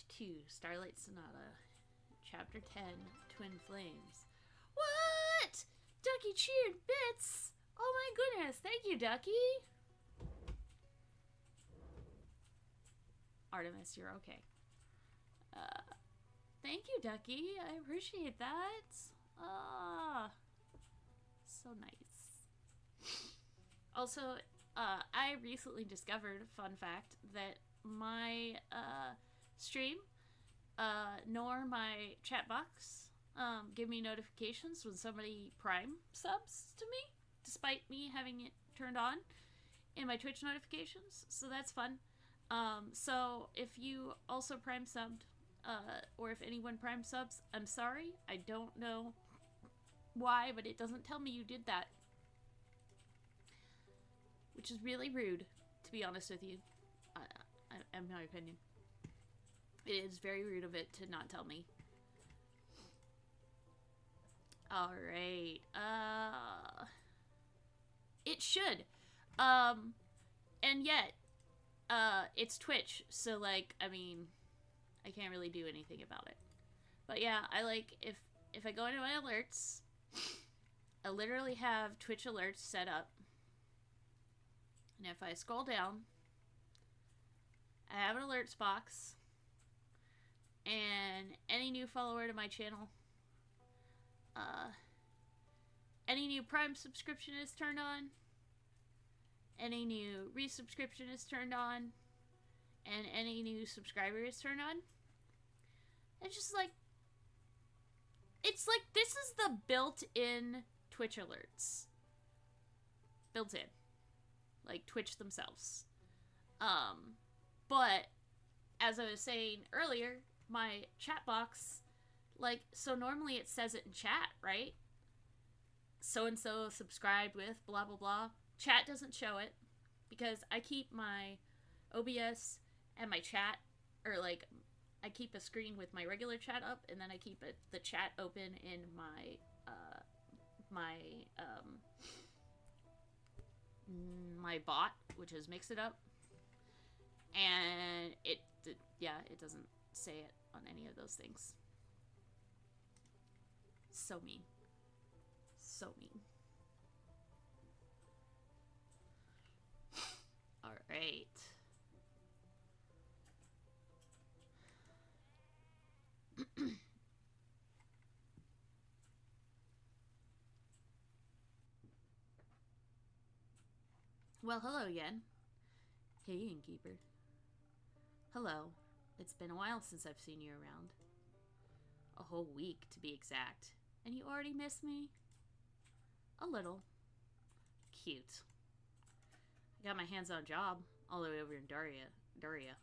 Act 2, Starlight Sonata, Chapter 10, Twin Flames. What? Ducky cheered bits! Oh my goodness, thank you, Ducky! Artemis, you're okay. Thank you, Ducky. I appreciate that. Ah, so nice. Also, I recently discovered, fun fact, that my stream nor my chat box give me notifications when somebody Prime subs to me, despite me having it turned on in my Twitch notifications. So that's fun. So if you also Prime subbed, or if anyone Prime subs, I'm sorry. I don't know why, but it doesn't tell me you did that. Which is really rude, to be honest with you. In my opinion. It is very rude of it to not tell me. Alright. It should. And yet, it's Twitch, so, like, I mean, I can't really do anything about it. But yeah, I like, if I go into my alerts, I literally have Twitch alerts set up. And if I scroll down, I have an alerts box. And any new follower to my channel, any new Prime subscription is turned on, any new resubscription is turned on, and any new subscriber is turned on. It's just like, it's like this is the built-in Twitch alerts. Built in. Like Twitch themselves. But as I was saying earlier, my chat box, like, so normally it says it in chat, right? So-and-so subscribed with blah, blah, blah. Chat doesn't show it because I keep my OBS and my chat, or like, I keep a screen with my regular chat up, and then I keep the chat open in my, my bot, which is Mix It Up. And it doesn't say it on any of those things. So mean. So mean. Alright. Well, hello, Yen. Hey, Innkeeper. Hello. It's been a while since I've seen you around. A whole week, to be exact. And you already miss me? A little. Cute. I got my hands on a job, all the way over in Daria.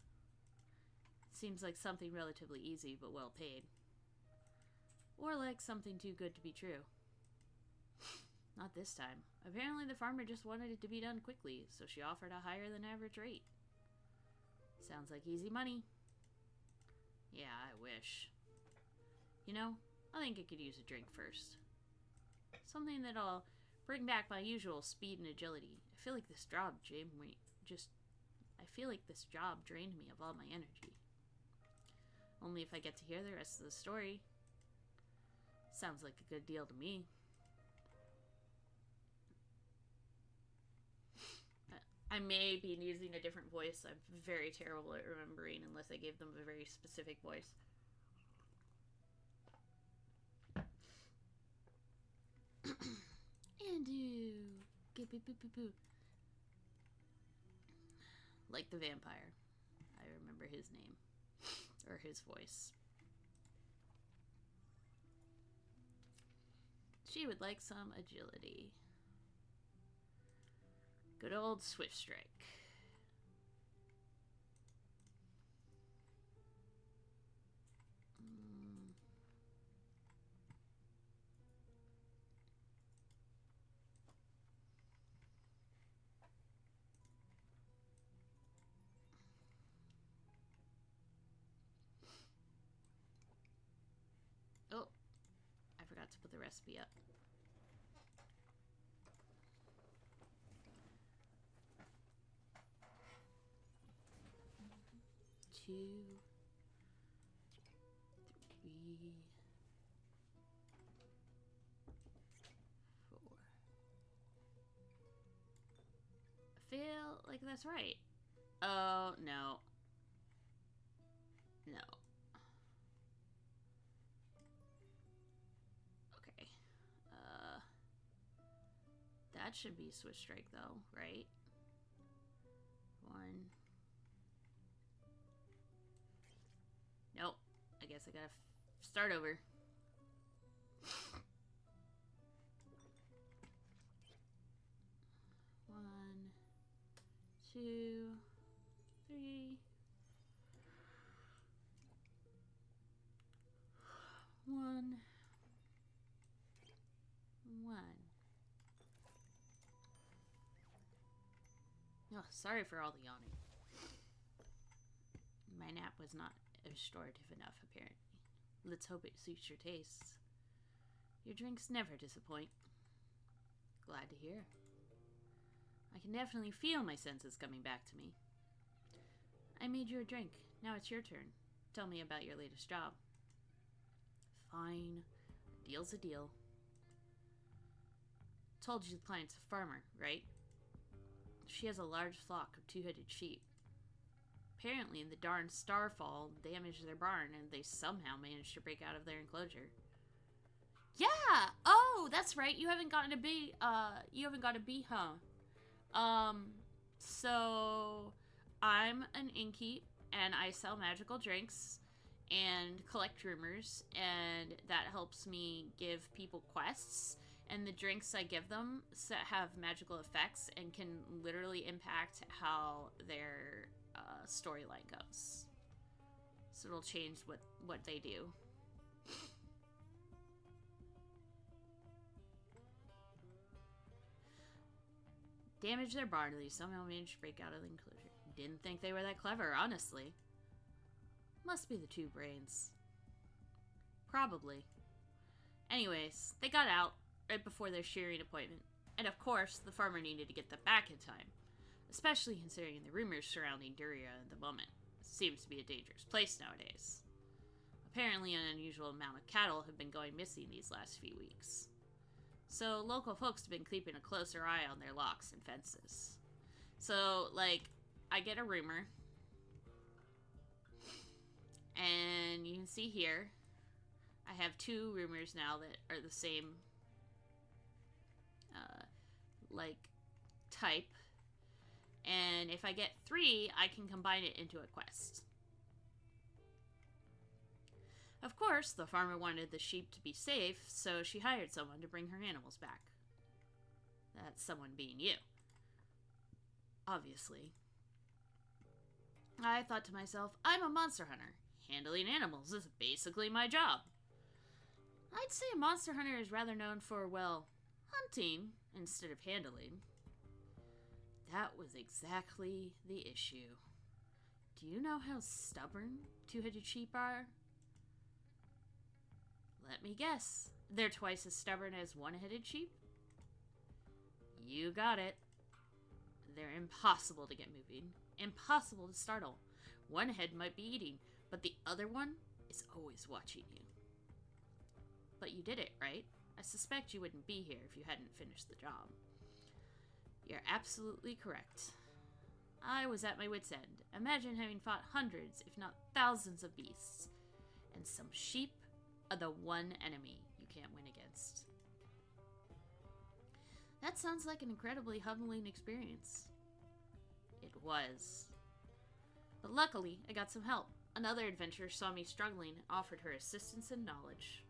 Seems like something relatively easy, but well paid. Or like something too good to be true. Not this time. Apparently the farmer just wanted it to be done quickly, so she offered a higher than average rate. Sounds like easy money. Yeah, I wish. You know, I think I could use a drink first. Something that'll bring back my usual speed and agility. I feel like this job drained me of all my energy. Only if I get to hear the rest of the story. Sounds like a good deal to me. I may be using a different voice. I'm very terrible at remembering unless I gave them a very specific voice. Andu. Like the vampire. I remember his name. Or his voice. She would like some agility. Good old Swift Strike. Oh, I forgot to put the recipe up. 4. I feel like that's right. Oh, no. No. Okay. That should be Swiss Strike, though, right? 1. Nope. I guess I gotta start over. 1, 2, 3. 1. 1. Oh, sorry for all the yawning. My nap was not restorative enough, apparently. Let's hope it suits your tastes. Your drinks never disappoint. Glad to hear. I can definitely feel my senses coming back to me. I made you a drink. Now it's your turn. Tell me about your latest job. Fine. A deal's a deal. Told you the client's a farmer, right? She has a large flock of two-headed sheep. Apparently, the darn starfall damaged their barn, and they somehow managed to break out of their enclosure. Yeah! Oh, that's right. You haven't gotten a bee, huh? So I'm an innkeep, and I sell magical drinks and collect rumors, and that helps me give people quests. And the drinks I give them have magical effects and can literally impact how their storyline goes. So it'll change what they do. Damage their barn, and they somehow managed to break out of the enclosure. Didn't think they were that clever, honestly. Must be the two brains. Probably. Anyways, they got out right before their shearing appointment. And of course, the farmer needed to get them back in time. Especially considering the rumors surrounding Duria at the moment. It seems to be a dangerous place nowadays. Apparently an unusual amount of cattle have been going missing these last few weeks. So local folks have been keeping a closer eye on their locks and fences. So, like, I get a rumor. And you can see here, I have 2 rumors now that are the same, type. And if I get 3, I can combine it into a quest. Of course, the farmer wanted the sheep to be safe, so she hired someone to bring her animals back. That's someone being you. Obviously. I thought to myself, I'm a monster hunter. Handling animals is basically my job. I'd say a monster hunter is rather known for, well, hunting instead of handling. That was exactly the issue. Do you know how stubborn two-headed sheep are? Let me guess. They're twice as stubborn as one-headed sheep? You got it. They're impossible to get moving. Impossible to startle. One head might be eating, but the other one is always watching you. But you did it, right? I suspect you wouldn't be here if you hadn't finished the job. You're absolutely correct. I was at my wit's end. Imagine having fought hundreds, if not thousands of beasts. And some sheep are the one enemy you can't win against. That sounds like an incredibly humbling experience. It was. But luckily, I got some help. Another adventurer saw me struggling and offered her assistance and knowledge.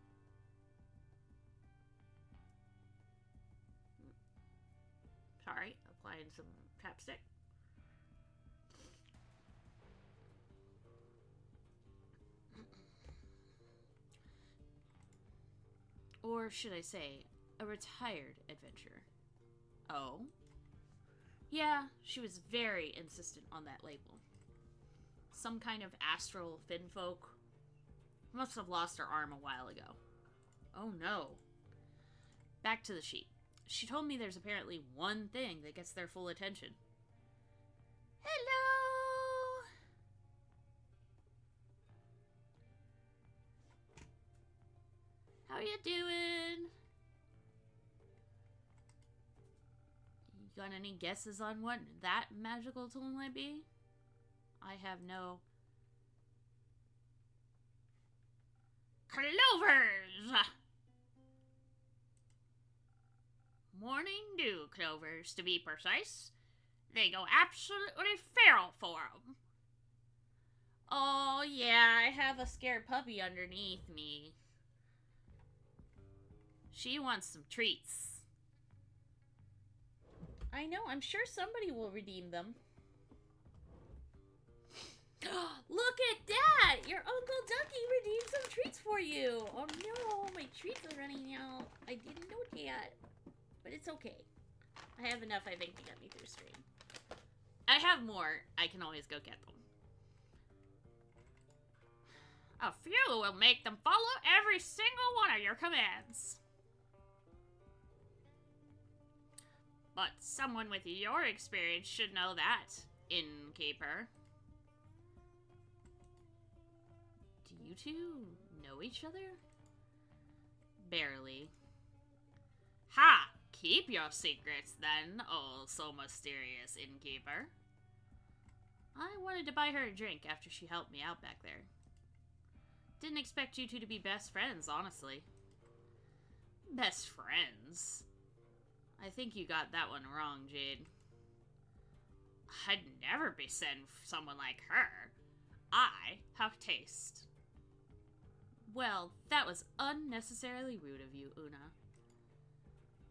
Sorry, applying some chapstick. Or should I say, a retired adventurer. Oh? Yeah, she was very insistent on that label. Some kind of astral finfolk. Must have lost her arm a while ago. Oh no. Back to the sheep. She told me there's apparently one thing that gets their full attention. Hello! How you doing? You got any guesses on what that magical tool might be? I have no... Clovers! Morning dew clovers, to be precise. They go absolutely feral for 'em. Oh, yeah, I have a scared puppy underneath me. She wants some treats. I know, I'm sure somebody will redeem them. Look at that! Your Uncle Ducky redeemed some treats for you! Oh no, my treats are running out. I didn't know it yet. But it's okay. I have enough, I think, to get me through stream. I have more. I can always go get them. A few will make them follow every single one of your commands. But someone with your experience should know that, innkeeper. Do you two know each other? Barely. Ha! Keep your secrets then, oh so mysterious innkeeper. I wanted to buy her a drink after she helped me out back there. Didn't expect you two to be best friends, honestly. Best friends? I think you got that one wrong, Jade. I'd never be sent for someone like her. I have taste. Well, that was unnecessarily rude of you, Una.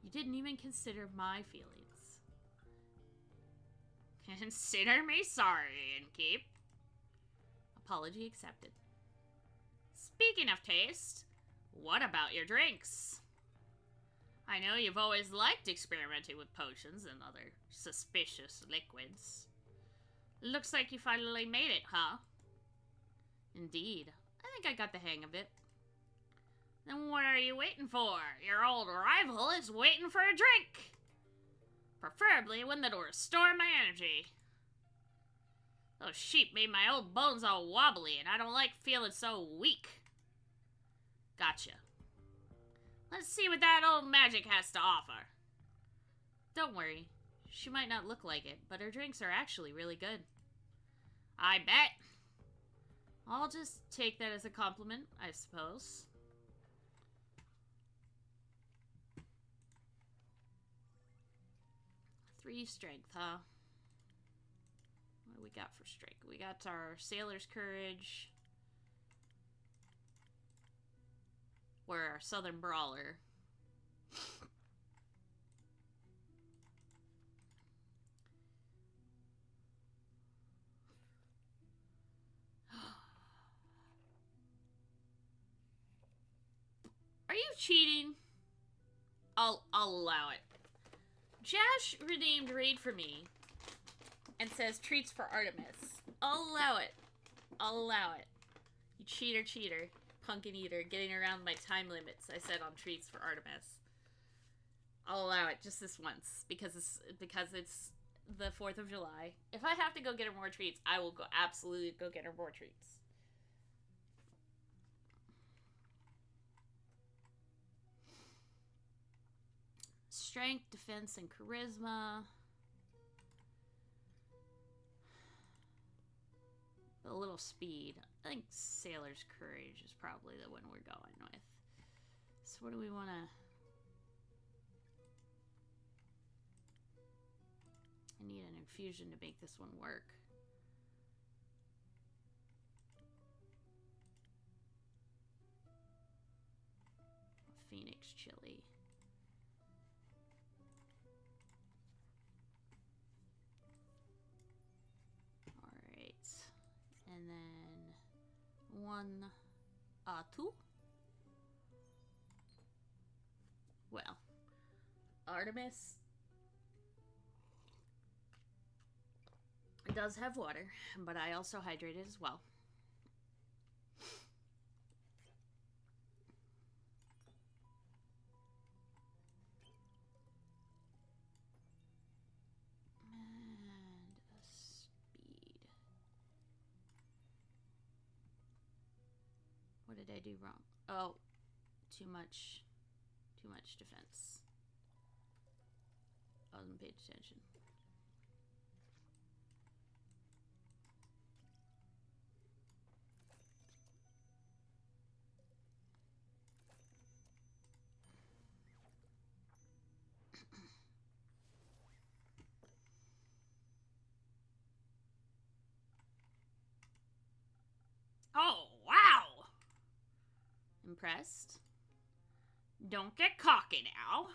You didn't even consider my feelings. Consider me sorry, Innkeep. Apology accepted. Speaking of taste, what about your drinks? I know you've always liked experimenting with potions and other suspicious liquids. Looks like you finally made it, huh? Indeed. I think I got the hang of it. Then what are you waiting for? Your old rival is waiting for a drink. Preferably one that'll restore my energy. Those sheep made my old bones all wobbly, and I don't like feeling so weak. Gotcha. Let's see what that old magic has to offer. Don't worry. She might not look like it, but her drinks are actually really good. I bet. I'll just take that as a compliment, I suppose. Three strength, huh? What do we got for strength? We got our Sailor's Courage. We're our Southern Brawler. Are you cheating? I'll allow it. Jash redeemed raid for me and says treats for Artemis. I'll allow it. I'll allow it. You cheater. Pumpkin eater, getting around my time limits I said on treats for Artemis. I'll allow it just this once because it's the 4th of July. If I have to go get her more treats, I will absolutely go get her more treats. Strength, defense, and charisma. A little speed. I think Sailor's Courage is probably the one we're going with. So what do we want to... I need an infusion to make this one work. Phoenix Chili. And then 1, 2. Well, Artemis does have water, but I also hydrated as well. What did I do wrong? Oh, Too much defense. I wasn't paying attention. Oh, wow! Impressed? Don't get cocky now.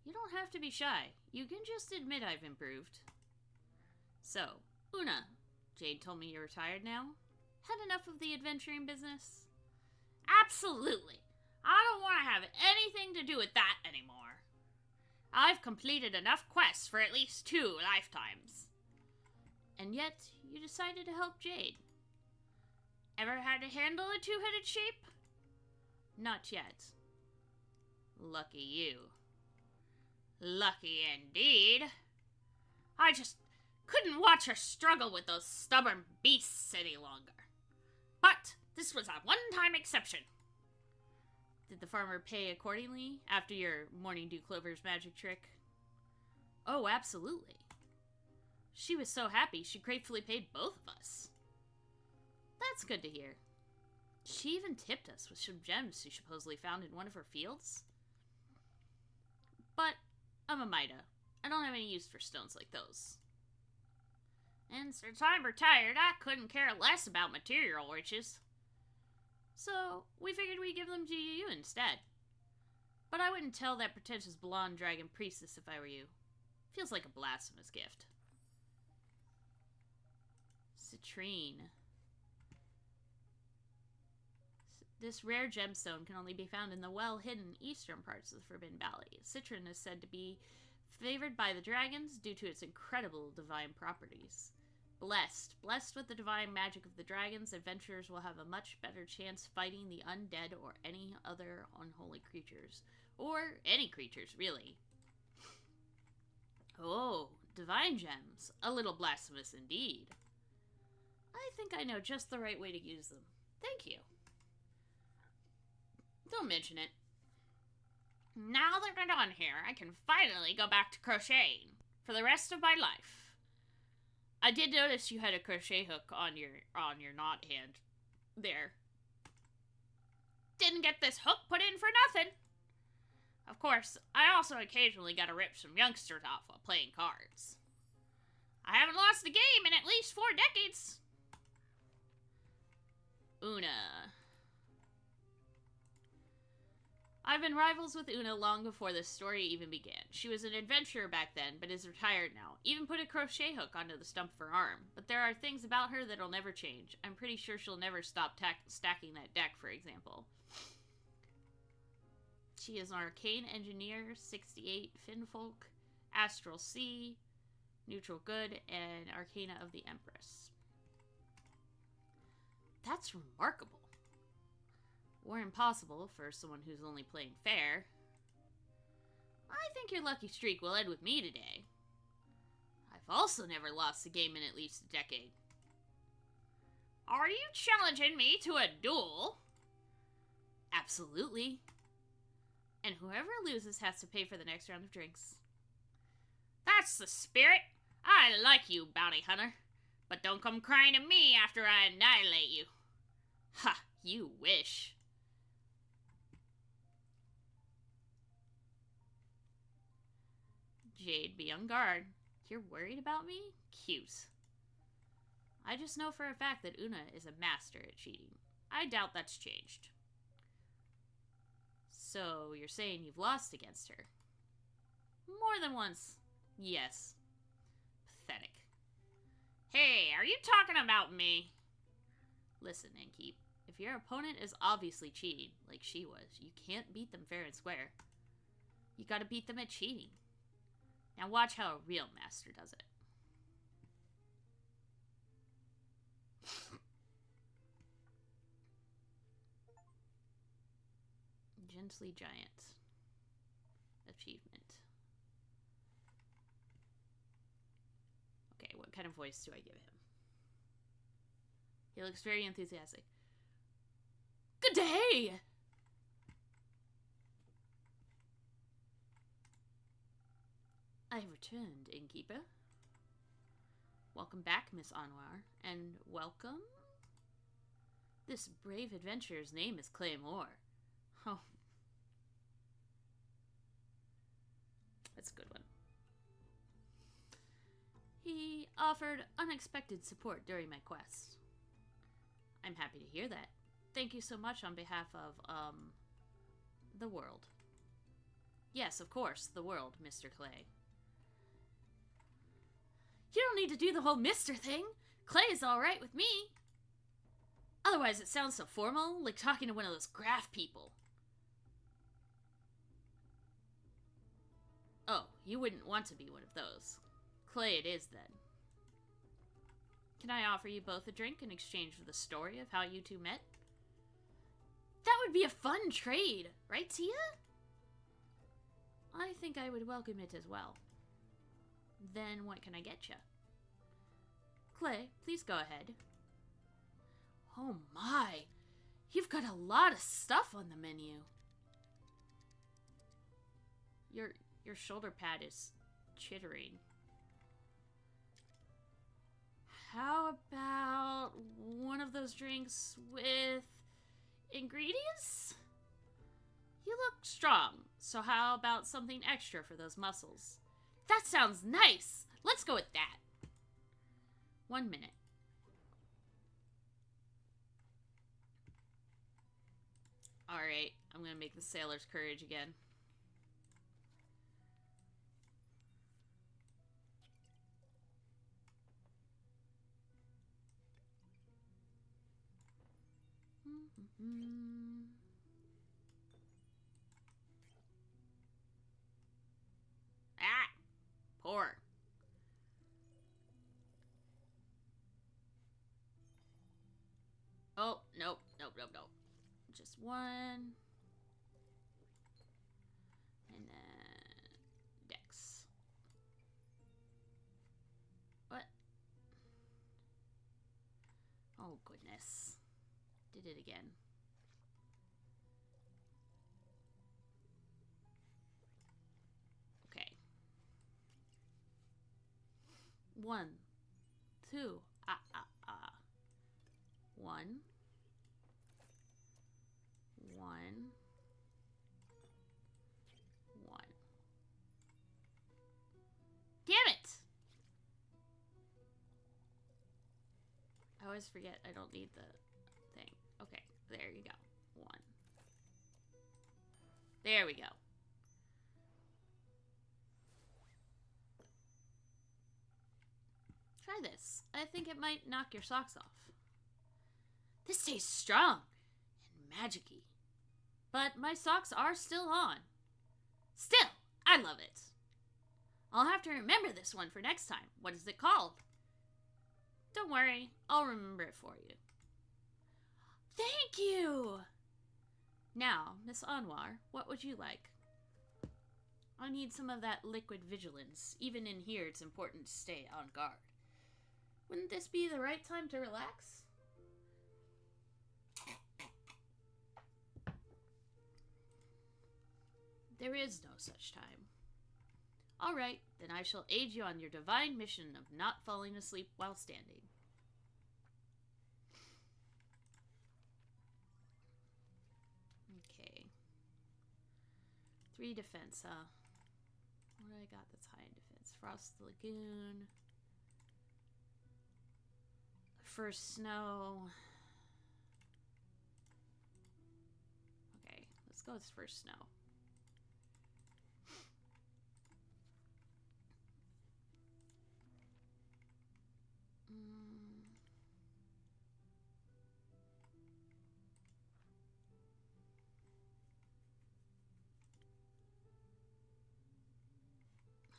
You don't have to be shy. You can just admit I've improved. So, Una, Jade told me you're retired now? Had enough of the adventuring business? Absolutely. I don't want to have anything to do with that anymore. I've completed enough quests for at least 2 lifetimes. And yet, you decided to help Jade. Ever had to handle a 2-headed sheep? Not yet. Lucky you. Lucky indeed. I just couldn't watch her struggle with those stubborn beasts any longer. But this was a one-time exception. Did the farmer pay accordingly after your Morning Dew Clover's magic trick? Oh, absolutely. She was so happy she gratefully paid both of us. That's good to hear. She even tipped us with some gems she supposedly found in one of her fields. But I'm a Mida. I don't have any use for stones like those. And since I'm retired, I couldn't care less about material riches. So, we figured we'd give them to you instead. But I wouldn't tell that pretentious blonde dragon priestess if I were you. Feels like a blasphemous gift. Citrine. This rare gemstone can only be found in the well-hidden eastern parts of the Forbidden Valley. Citrine is said to be favored by the dragons due to its incredible divine properties. Blessed with the divine magic of the dragons, adventurers will have a much better chance fighting the undead or any other unholy creatures. Or any creatures, really. Oh, divine gems. A little blasphemous indeed. I think I know just the right way to use them. Thank you. Don't mention it. Now that we're done here, I can finally go back to crocheting for the rest of my life. I did notice you had a crochet hook on your knot hand there. Didn't get this hook put in for nothing. Of course, I also occasionally gotta rip some youngsters off while playing cards. I haven't lost a game in at least 4 decades. Una. I've been rivals with Una long before this story even began. She was an adventurer back then, but is retired now. Even put a crochet hook onto the stump of her arm. But there are things about her that'll never change. I'm pretty sure she'll never stop stacking that deck, for example. She is an arcane engineer, 68 Finfolk, Astral Sea, Neutral Good, and Arcana of the Empress. That's remarkable. Or impossible for someone who's only playing fair. I think your lucky streak will end with me today. I've also never lost a game in at least a decade. Are you challenging me to a duel? Absolutely. And whoever loses has to pay for the next round of drinks. That's the spirit. I like you, bounty hunter. But don't come crying to me after I annihilate you. Ha, you wish. Jade, be on guard. You're worried about me? Cute. I just know for a fact that Una is a master at cheating. I doubt that's changed. So, you're saying you've lost against her? More than once. Yes. Pathetic. Hey, are you talking about me? Listen, Enkeep. If your opponent is obviously cheating, like she was, you can't beat them fair and square. You gotta beat them at cheating. Now watch how a real master does it. Gently Giant. Achievement. Okay, what kind of voice do I give him? He looks very enthusiastic. Good day! I have returned, innkeeper. Welcome back, Miss Anwar, and welcome? This brave adventurer's name is Claymore. Oh. That's a good one. He offered unexpected support during my quest. I'm happy to hear that. Thank you so much on behalf of, the world. Yes, of course, the world, Mr. Clay. You don't need to do the whole Mr. thing. Clay is alright with me. Otherwise it sounds so formal, like talking to one of those graph people. Oh, you wouldn't want to be one of those. Clay it is, then. Can I offer you both a drink in exchange for the story of how you two met? That would be a fun trade, right, Tia? I think I would welcome it as well. Then what can I get you? Clay, please go ahead. Oh my! You've got a lot of stuff on the menu. Your shoulder pad is chittering. How about one of those drinks with ingredients? You look strong, so how about something extra for those muscles? That sounds nice! Let's go with that. 1 minute. Alright, I'm gonna make the sailor's courage again. Ah! Poor. Oh, nope. Just one. And then Dex. What? Oh, goodness. Did it again. Okay. 1, 2. 1. 1. 1. Damn it! I always forget I don't need the thing. Okay, there you go. 1. There we go. Try this. I think it might knock your socks off. This tastes strong and magic-y. But my socks are still on. Still, I love it. I'll have to remember this one for next time. What is it called? Don't worry, I'll remember it for you. Thank you! Now, Miss Anwar, what would you like? I need some of that liquid vigilance. Even in here, it's important to stay on guard. Wouldn't this be the right time to relax? There is no such time. All right, then I shall aid you on your divine mission of not falling asleep while standing. Okay. 3 defense, huh? What do I got that's high in defense? Frost Lagoon. First snow. Okay, let's go with first snow.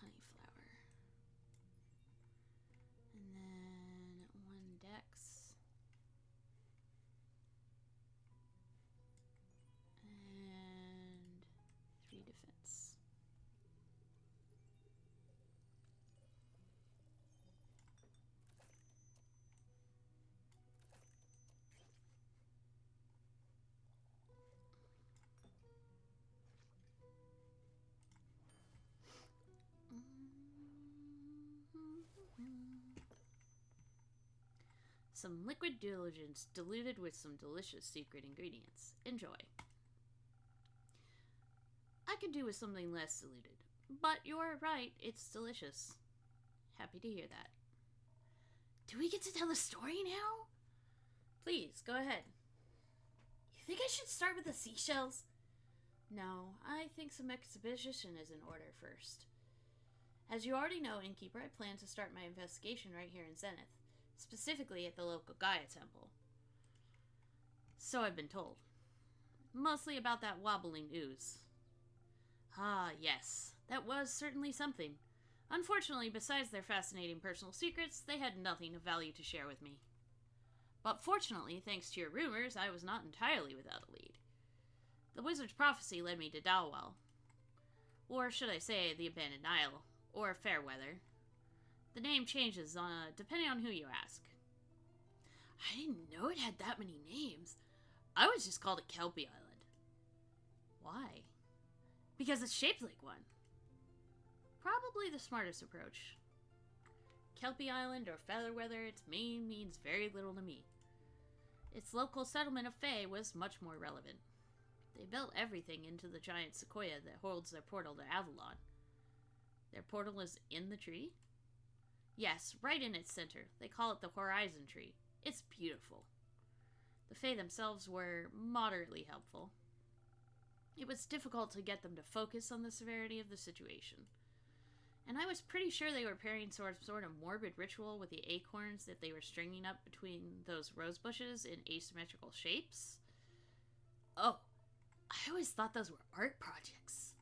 Honeyflower. And then 1 dex. And Some liquid diligence diluted with some delicious secret ingredients. Enjoy. I could do with something less diluted, but you're right, it's delicious. Happy to hear that. Do we get to tell the story now? Please, go ahead. You think I should start with the seashells? No, I think some exposition is in order first. As you already know, Innkeeper, I plan to start my investigation right here in Zenith, specifically at the local Gaia Temple. So I've been told. Mostly about that wobbling ooze. Ah, yes, that was certainly something. Unfortunately, besides their fascinating personal secrets, they had nothing of value to share with me. But fortunately, thanks to your rumors, I was not entirely without a lead. The wizard's prophecy led me to Entowol. Or should I say, the Abandoned Isle, or Fairweather. The name changes depending on who you ask. I didn't know it had that many names. I always just called it Kelpie Island. Why? Because it's shaped like one. Probably the smartest approach. Kelpie Island or Fairweather, its name means very little to me. Its local settlement of Fae was much more relevant. They built everything into the giant sequoia that holds their portal to Avalon. Their portal is in the tree? Yes, right in its center. They call it the Horizon Tree. It's beautiful. The Fae themselves were moderately helpful. It was difficult to get them to focus on the severity of the situation. And I was pretty sure they were preparing sort of morbid ritual with the acorns that they were stringing up between those rose bushes in asymmetrical shapes. Oh, I always thought those were art projects.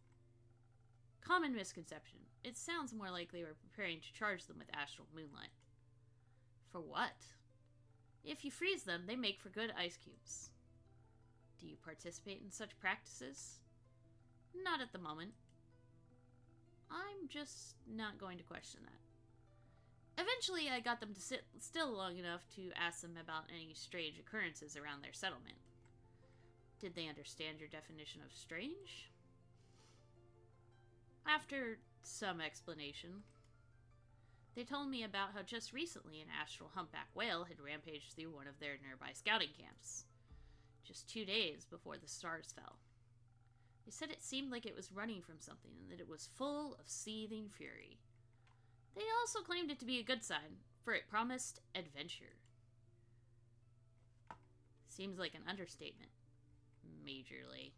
Common misconception. It sounds more like they were preparing to charge them with astral moonlight. For what? If you freeze them, they make for good ice cubes. Do you participate in such practices? Not at the moment. I'm just not going to question that. Eventually, I got them to sit still long enough to ask them about any strange occurrences around their settlement. Did they understand your definition of strange? After some explanation, they told me about how just recently an astral humpback whale had rampaged through one of their nearby scouting camps, just 2 days before the stars fell. They said it seemed like it was running from something and that it was full of seething fury. They also claimed it to be a good sign, for it promised adventure. Seems like an understatement. Majorly.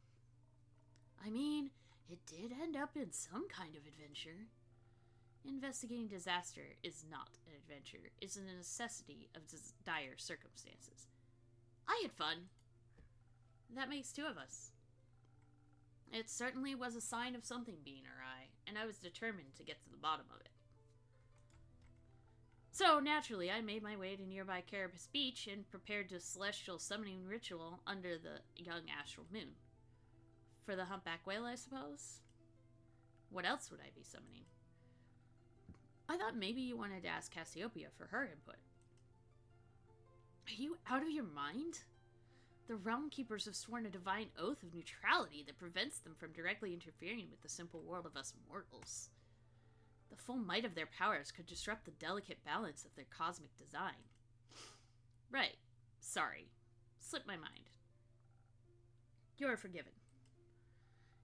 I mean, it did end up in some kind of adventure. Investigating disaster is not an adventure. It's a necessity of dire circumstances. I had fun. That makes two of us. It certainly was a sign of something being awry, and I was determined to get to the bottom of it. So, naturally, I made my way to nearby Carapace Beach and prepared a celestial summoning ritual under the young astral moon. For the humpback whale, I suppose? What else would I be summoning? I thought maybe you wanted to ask Cassiopeia for her input. Are you out of your mind? The Realm Keepers have sworn a divine oath of neutrality that prevents them from directly interfering with the simple world of us mortals. The full might of their powers could disrupt the delicate balance of their cosmic design. Right. Sorry. Slipped my mind. You're forgiven.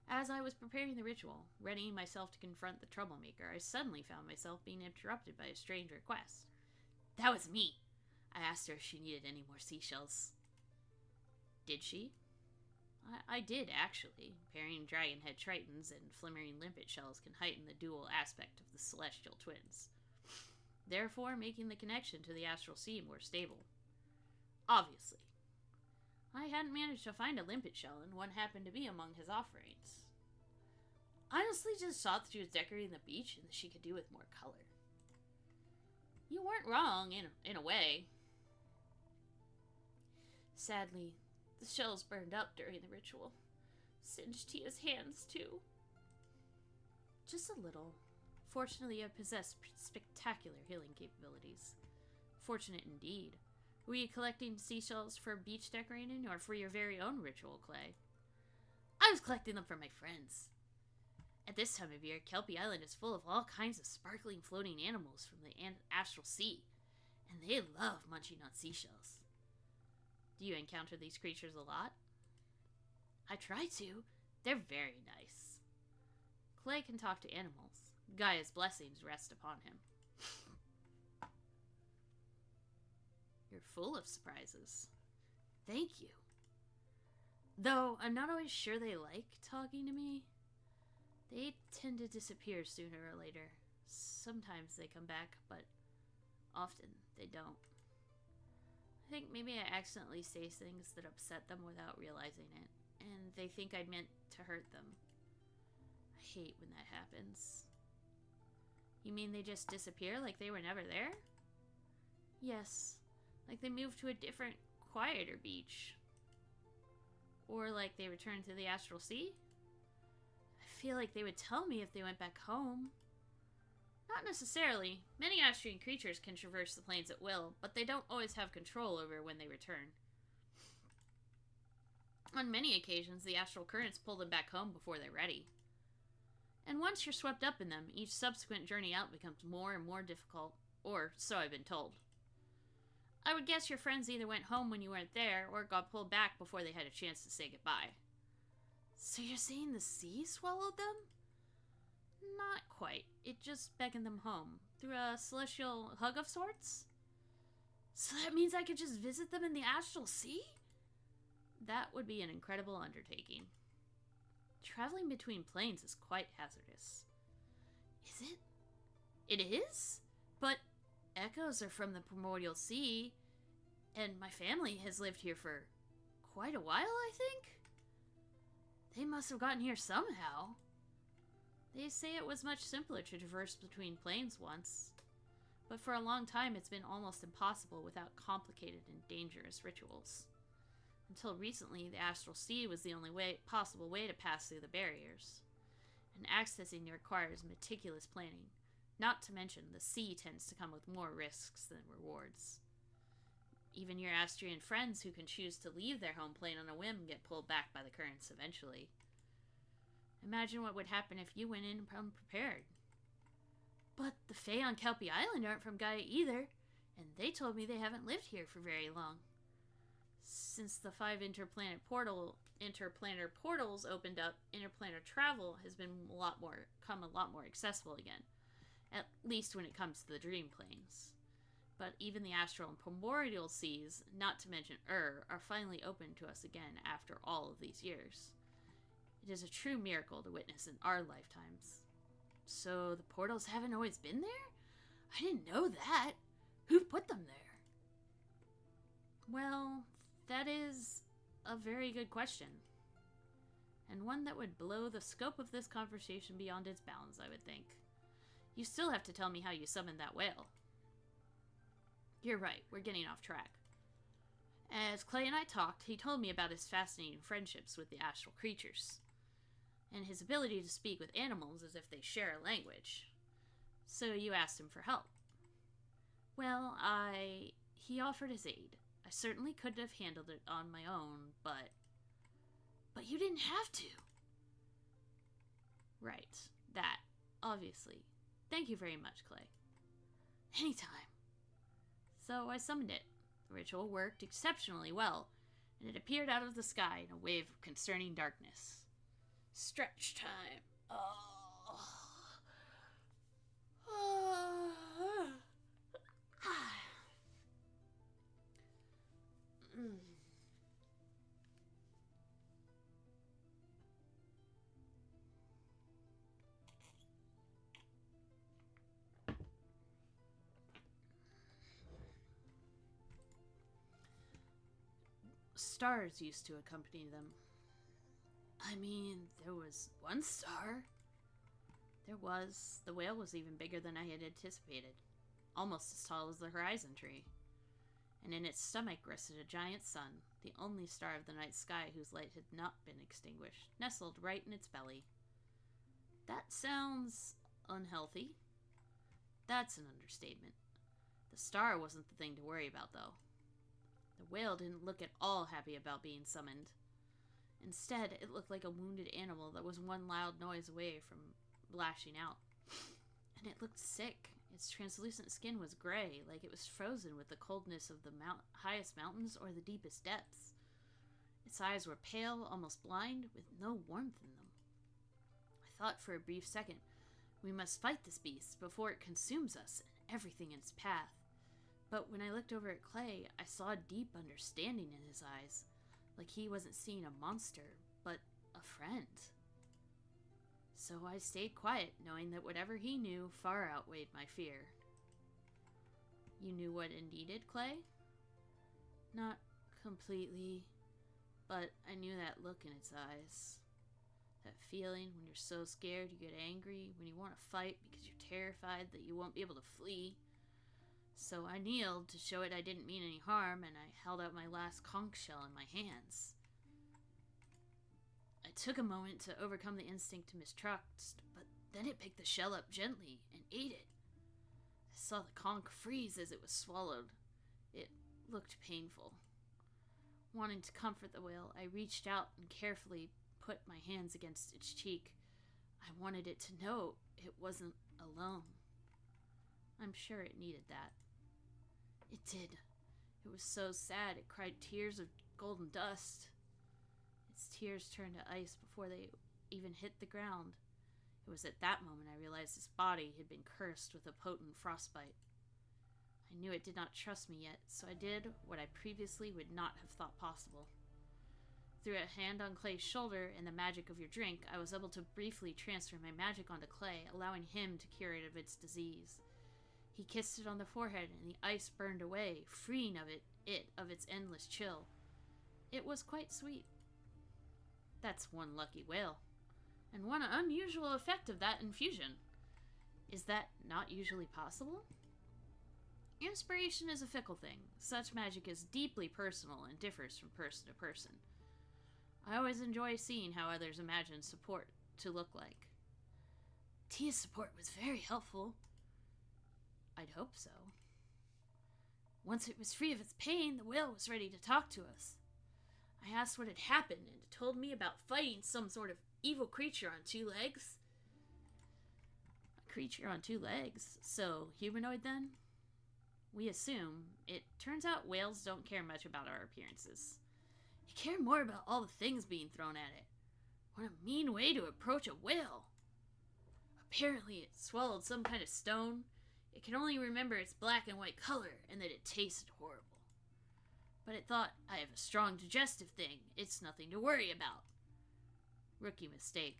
As I was preparing the ritual, readying myself to confront the troublemaker, I suddenly found myself being interrupted by a strange request. That was me. I asked her if she needed any more seashells. Did she? I did, actually. Pairing dragonhead tritons and flimmering limpet shells can heighten the dual aspect of the celestial twins, therefore making the connection to the astral sea more stable. Obviously. I hadn't managed to find a limpet shell, and one happened to be among his offerings. I honestly just thought that she was decorating the beach and that she could do with more color. You weren't wrong, in a way. Sadly, the shells burned up during the ritual. Singed Tia's hands, too. Just a little. Fortunately, I possess spectacular healing capabilities. Fortunate indeed. Were you collecting seashells for beach decorating or for your very own ritual clay? I was collecting them for my friends. At this time of year, Kelpie Island is full of all kinds of sparkling floating animals from the astral sea, and they love munching on seashells. Do you encounter these creatures a lot? I try to. They're very nice. Clay can talk to animals. Gaia's blessings rest upon him. You're full of surprises. Thank you. Though I'm not always sure they like talking to me. They tend to disappear sooner or later. Sometimes they come back, but often they don't. I think maybe I accidentally say things that upset them without realizing it, and they think I meant to hurt them. I hate when that happens. You mean they just disappear like they were never there? Yes, like they moved to a different, quieter beach. Or like they returned to the astral sea? I feel like they would tell me if they went back home. Not necessarily. Many astral creatures can traverse the planes at will, but they don't always have control over when they return. On many occasions, the astral currents pull them back home before they're ready. And once you're swept up in them, each subsequent journey out becomes more and more difficult, or so I've been told. I would guess your friends either went home when you weren't there, or got pulled back before they had a chance to say goodbye. So you're saying the sea swallowed them? Not quite. It just beckoned them home, through a celestial hug of sorts? So that means I could just visit them in the astral sea? That would be an incredible undertaking. Traveling between planes is quite hazardous. Is it? It is? But echoes are from the primordial sea, and my family has lived here for quite a while, I think? They must have gotten here somehow. They say it was much simpler to traverse between planes once, but for a long time it's been almost impossible without complicated and dangerous rituals. Until recently, the astral sea was the only possible way to pass through the barriers, and accessing it requires meticulous planning. Not to mention, the sea tends to come with more risks than rewards. Even your Astrian friends who can choose to leave their home plane on a whim get pulled back by the currents eventually. Imagine what would happen if you went in unprepared. But the Fae on Kelpie Island aren't from Gaia either, and they told me they haven't lived here for very long. Since the 5 interplanar portals opened up, interplanar travel has been a lot more accessible again. At least when it comes to the dream planes. But even the astral and primordial seas, not to mention are finally open to us again after all of these years. It is a true miracle to witness in our lifetimes. So the portals haven't always been there? I didn't know that. Who put them there? Well, that is a very good question. And one that would blow the scope of this conversation beyond its bounds, I would think. You still have to tell me how you summoned that whale. You're right, we're getting off track. As Clay and I talked, he told me about his fascinating friendships with the astral creatures, and his ability to speak with animals as if they share a language. So you asked him for help. Well, he offered his aid. I certainly couldn't have handled it on my own, but you didn't have to. Right, that, obviously. Thank you very much, Clay. Anytime. So I summoned it. The ritual worked exceptionally well, and it appeared out of the sky in a wave of concerning darkness. Stretch time. Oh. Stars used to accompany them. I mean, there was one star. There was. The whale was even bigger than I had anticipated. Almost as tall as the horizon tree. And in its stomach rested a giant sun, the only star of the night sky whose light had not been extinguished, nestled right in its belly. That sounds unhealthy. That's an understatement. The star wasn't the thing to worry about, though. The whale didn't look at all happy about being summoned. Instead, it looked like a wounded animal that was one loud noise away from lashing out. And it looked sick. Its translucent skin was gray, like it was frozen with the coldness of the highest mountains or the deepest depths. Its eyes were pale, almost blind, with no warmth in them. I thought for a brief second, we must fight this beast before it consumes us and everything in its path. But when I looked over at Clay, I saw a deep understanding in his eyes, like he wasn't seeing a monster, but a friend. So I stayed quiet, knowing that whatever he knew far outweighed my fear. You knew what it needed, Clay? Not completely, but I knew that look in its eyes. That feeling when you're so scared you get angry, when you want to fight because you're terrified that you won't be able to flee. So I kneeled to show it I didn't mean any harm, and I held out my last conch shell in my hands. I took a moment to overcome the instinct to mistrust, but then it picked the shell up gently and ate it. I saw the conch freeze as it was swallowed. It looked painful. Wanting to comfort the whale, I reached out and carefully put my hands against its cheek. I wanted it to know it wasn't alone. I'm sure it needed that. It did. It was so sad it cried tears of golden dust. Its tears turned to ice before they even hit the ground. It was at that moment I realized its body had been cursed with a potent frostbite. I knew it did not trust me yet, so I did what I previously would not have thought possible. Through a hand on Clay's shoulder and the magic of your drink, I was able to briefly transfer my magic onto Clay, allowing him to cure it of its disease. He kissed it on the forehead, and the ice burned away, freeing it of its endless chill. It was quite sweet. That's one lucky whale, and one unusual effect of that infusion. Is that not usually possible? Inspiration is a fickle thing. Such magic is deeply personal and differs from person to person. I always enjoy seeing how others imagine support to look like. Tia's support was very helpful. I'd hope so. Once it was free of its pain, the whale was ready to talk to us. I asked what had happened, and it told me about fighting some sort of evil creature on 2 legs. A creature on 2 legs? So, humanoid then? We assume. It turns out whales don't care much about our appearances. They care more about all the things being thrown at it. What a mean way to approach a whale. Apparently it swallowed some kind of stone. It can only remember its black and white color and that it tasted horrible. But it thought, I have a strong digestive thing. It's nothing to worry about. Rookie mistake.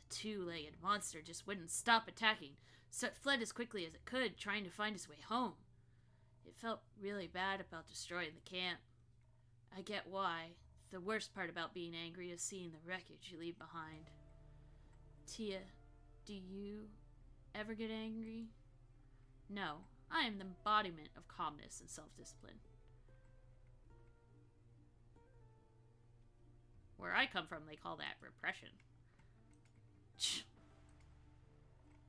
The 2-legged monster just wouldn't stop attacking, so it fled as quickly as it could, trying to find its way home. It felt really bad about destroying the camp. I get why. The worst part about being angry is seeing the wreckage you leave behind. Tia, do you ever get angry? No, I am the embodiment of calmness and self-discipline. Where I come from, they call that repression.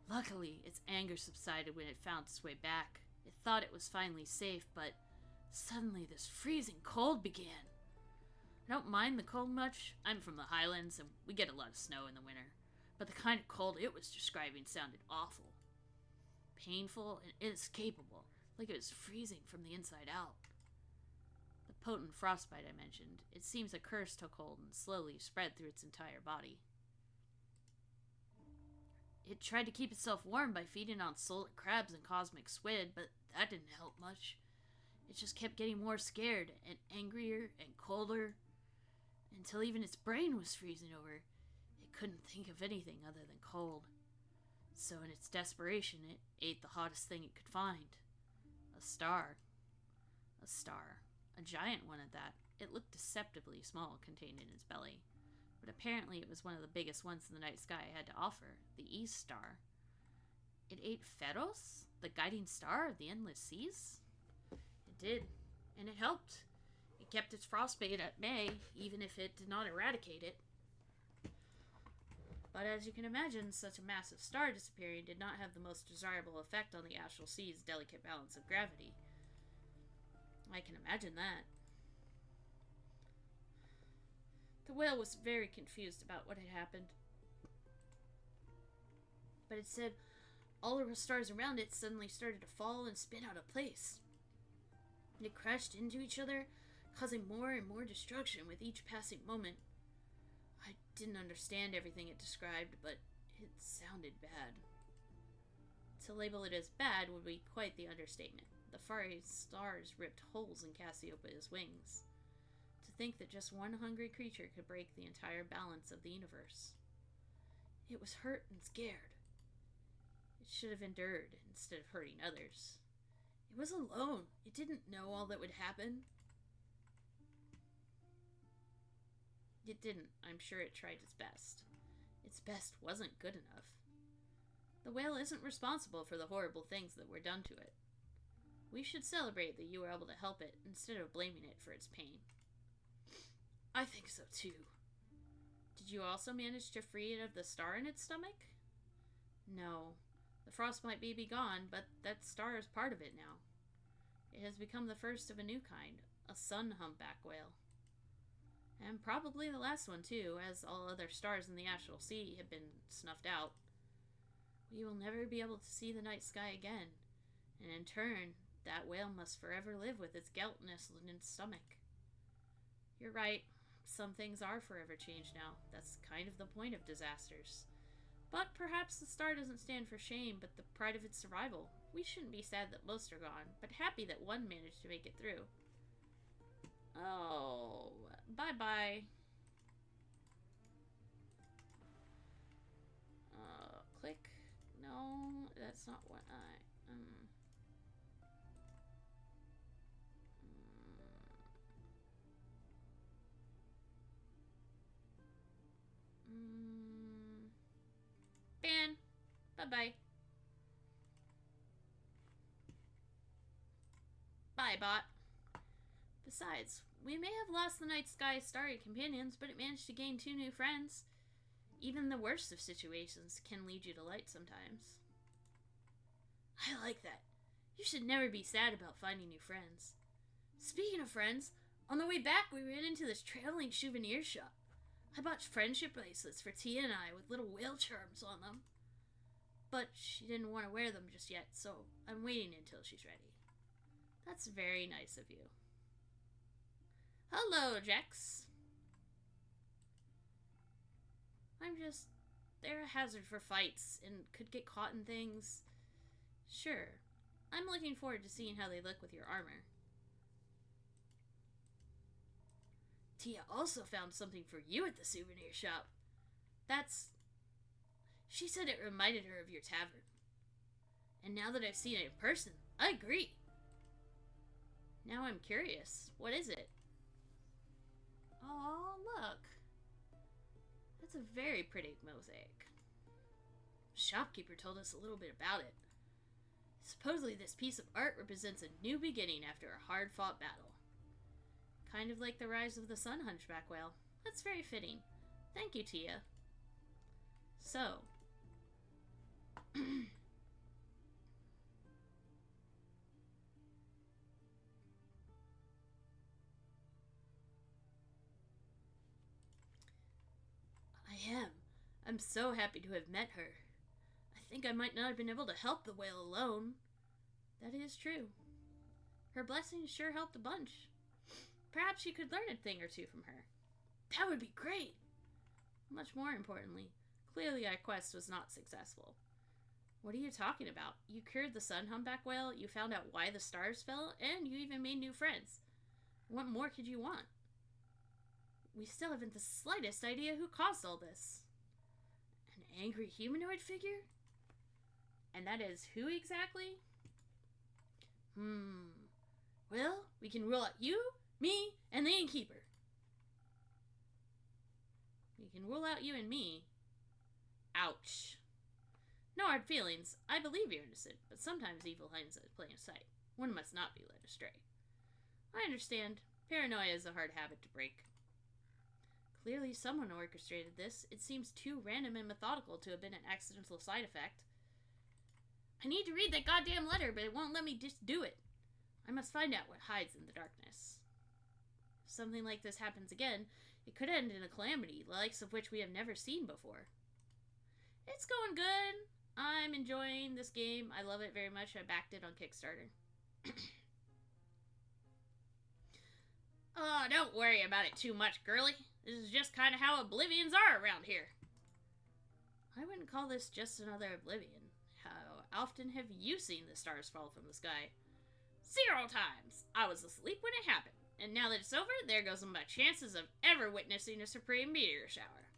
Luckily, its anger subsided when it found its way back. It thought it was finally safe, but suddenly this freezing cold began. I don't mind the cold much. I'm from the highlands, and we get a lot of snow in the winter. But the kind of cold it was describing sounded awful. Painful and inescapable, like it was freezing from the inside out. The potent frostbite I mentioned, it seems a curse took hold and slowly spread through its entire body. It tried to keep itself warm by feeding on solar crabs and cosmic squid, but that didn't help much. It just kept getting more scared and angrier and colder, until even its brain was freezing over. It couldn't think of anything other than cold. So in its desperation, it ate the hottest thing it could find. A star. A star. A giant one at that. It looked deceptively small contained in its belly. But apparently it was one of the biggest ones in the night sky had to offer, the East Star. It ate Pharos, the guiding star of the endless seas? It did, and it helped. It kept its frostbite at bay, even if it did not eradicate it. But as you can imagine, such a massive star disappearing did not have the most desirable effect on the astral sea's delicate balance of gravity. I can imagine that. The The whale was very confused about what had happened. But it said all of the stars around it suddenly started to fall and spin out of place. They crashed into each other, causing more and more destruction with each passing moment. I didn't understand everything it described, but it sounded bad. To label it as bad would be quite the understatement. The fiery stars ripped holes in Cassiopeia's wings. To think that just one hungry creature could break the entire balance of the universe. It was hurt and scared. It should have endured instead of hurting others. It was alone. It didn't know all that would happen. It didn't. I'm sure it tried its best. Its best wasn't good enough. The whale isn't responsible for the horrible things that were done to it. We should celebrate that you were able to help it instead of blaming it for its pain. I think so too. Did you also manage to free it of the star in its stomach? No. The frost might be gone, but that star is part of it now. It has become the first of a new kind, a sun humpback whale. And probably the last one too, as all other stars in the astral sea have been snuffed out. We will never be able to see the night sky again, and in turn, that whale must forever live with its guilt nestled in its stomach. You're right, some things are forever changed now. That's kind of the point of disasters. But perhaps the star doesn't stand for shame, but the pride of its survival. We shouldn't be sad that most are gone, but happy that one managed to make it through. Oh, bye-bye. Click. No, that's not what I... Ban. Bye-bye. Bye, bot. Besides, we may have lost the night sky's starry companions, but it managed to gain 2 new friends. Even the worst of situations can lead you to light sometimes. I like that. You should never be sad about finding new friends. Speaking of friends, on the way back we ran into this traveling souvenir shop. I bought friendship bracelets for Tia and I with little whale charms on them. But she didn't want to wear them just yet, so I'm waiting until she's ready. That's very nice of you. Hello, Jax. They're a hazard for fights and could get caught in things. Sure. I'm looking forward to seeing how they look with your armor. Tia also found something for you at the souvenir shop. She said it reminded her of your tavern. And now that I've seen it in person, I agree. Now I'm curious. What is it? Oh, look. That's a very pretty mosaic. Shopkeeper told us a little bit about it. Supposedly this piece of art represents a new beginning after a hard-fought battle. Kind of like the rise of the sun hunchback whale. That's very fitting. Thank you, Tia. So... I'm so happy to have met her. I think I might not have been able to help the whale alone. That is true. Her blessings sure helped a bunch. Perhaps you could learn a thing or two from her. That would be great! Much more importantly, clearly our quest was not successful. What are you talking about? You cured the sun humpback whale, you found out why the stars fell, and you even made new friends. What more could you want? We still haven't the slightest idea who caused all this. An angry humanoid figure? And that is who exactly? Well, we can rule out you, me, and the innkeeper. We can rule out you and me. Ouch. No hard feelings. I believe you're innocent, but sometimes evil hides in plain sight. One must not be led astray. I understand. Paranoia is a hard habit to break. Clearly someone orchestrated this. It seems too random and methodical to have been an accidental side effect. I need to read that goddamn letter, but it won't let me just do it. I must find out what hides in the darkness. If something like this happens again, It could end in a calamity, the likes of which we have never seen before. It's going good. I'm enjoying this game. I love it very much. I backed it on Kickstarter. Oh, don't worry about it too much, girly. This is just kind of how Oblivions are around here. I wouldn't call this just another Oblivion. How often have you seen the stars fall from the sky? 0 times. I was asleep when it happened. And now that it's over, there goes my chances of ever witnessing a supreme meteor shower.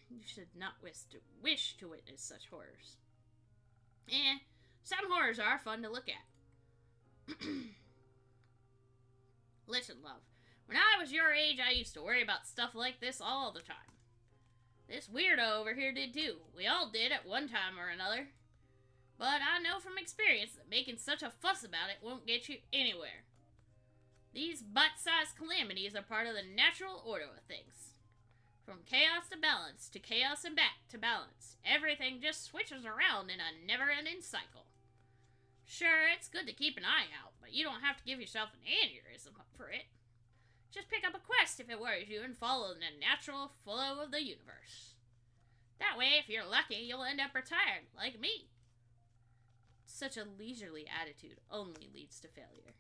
You should not wish to witness such horrors. Some horrors are fun to look at. Listen, love. When I was your age, I used to worry about stuff like this all the time. This weirdo over here did too. We all did at one time or another. But I know from experience that making such a fuss about it won't get you anywhere. These butt-sized calamities are part of the natural order of things. From chaos to balance, to chaos and back to balance, everything just switches around in a never-ending cycle. Sure, it's good to keep an eye out, but you don't have to give yourself an aneurysm for it. Just pick up a quest if it worries you and follow the natural flow of the universe. That way, if you're lucky, you'll end up retired, like me. Such a leisurely attitude only leads to failure.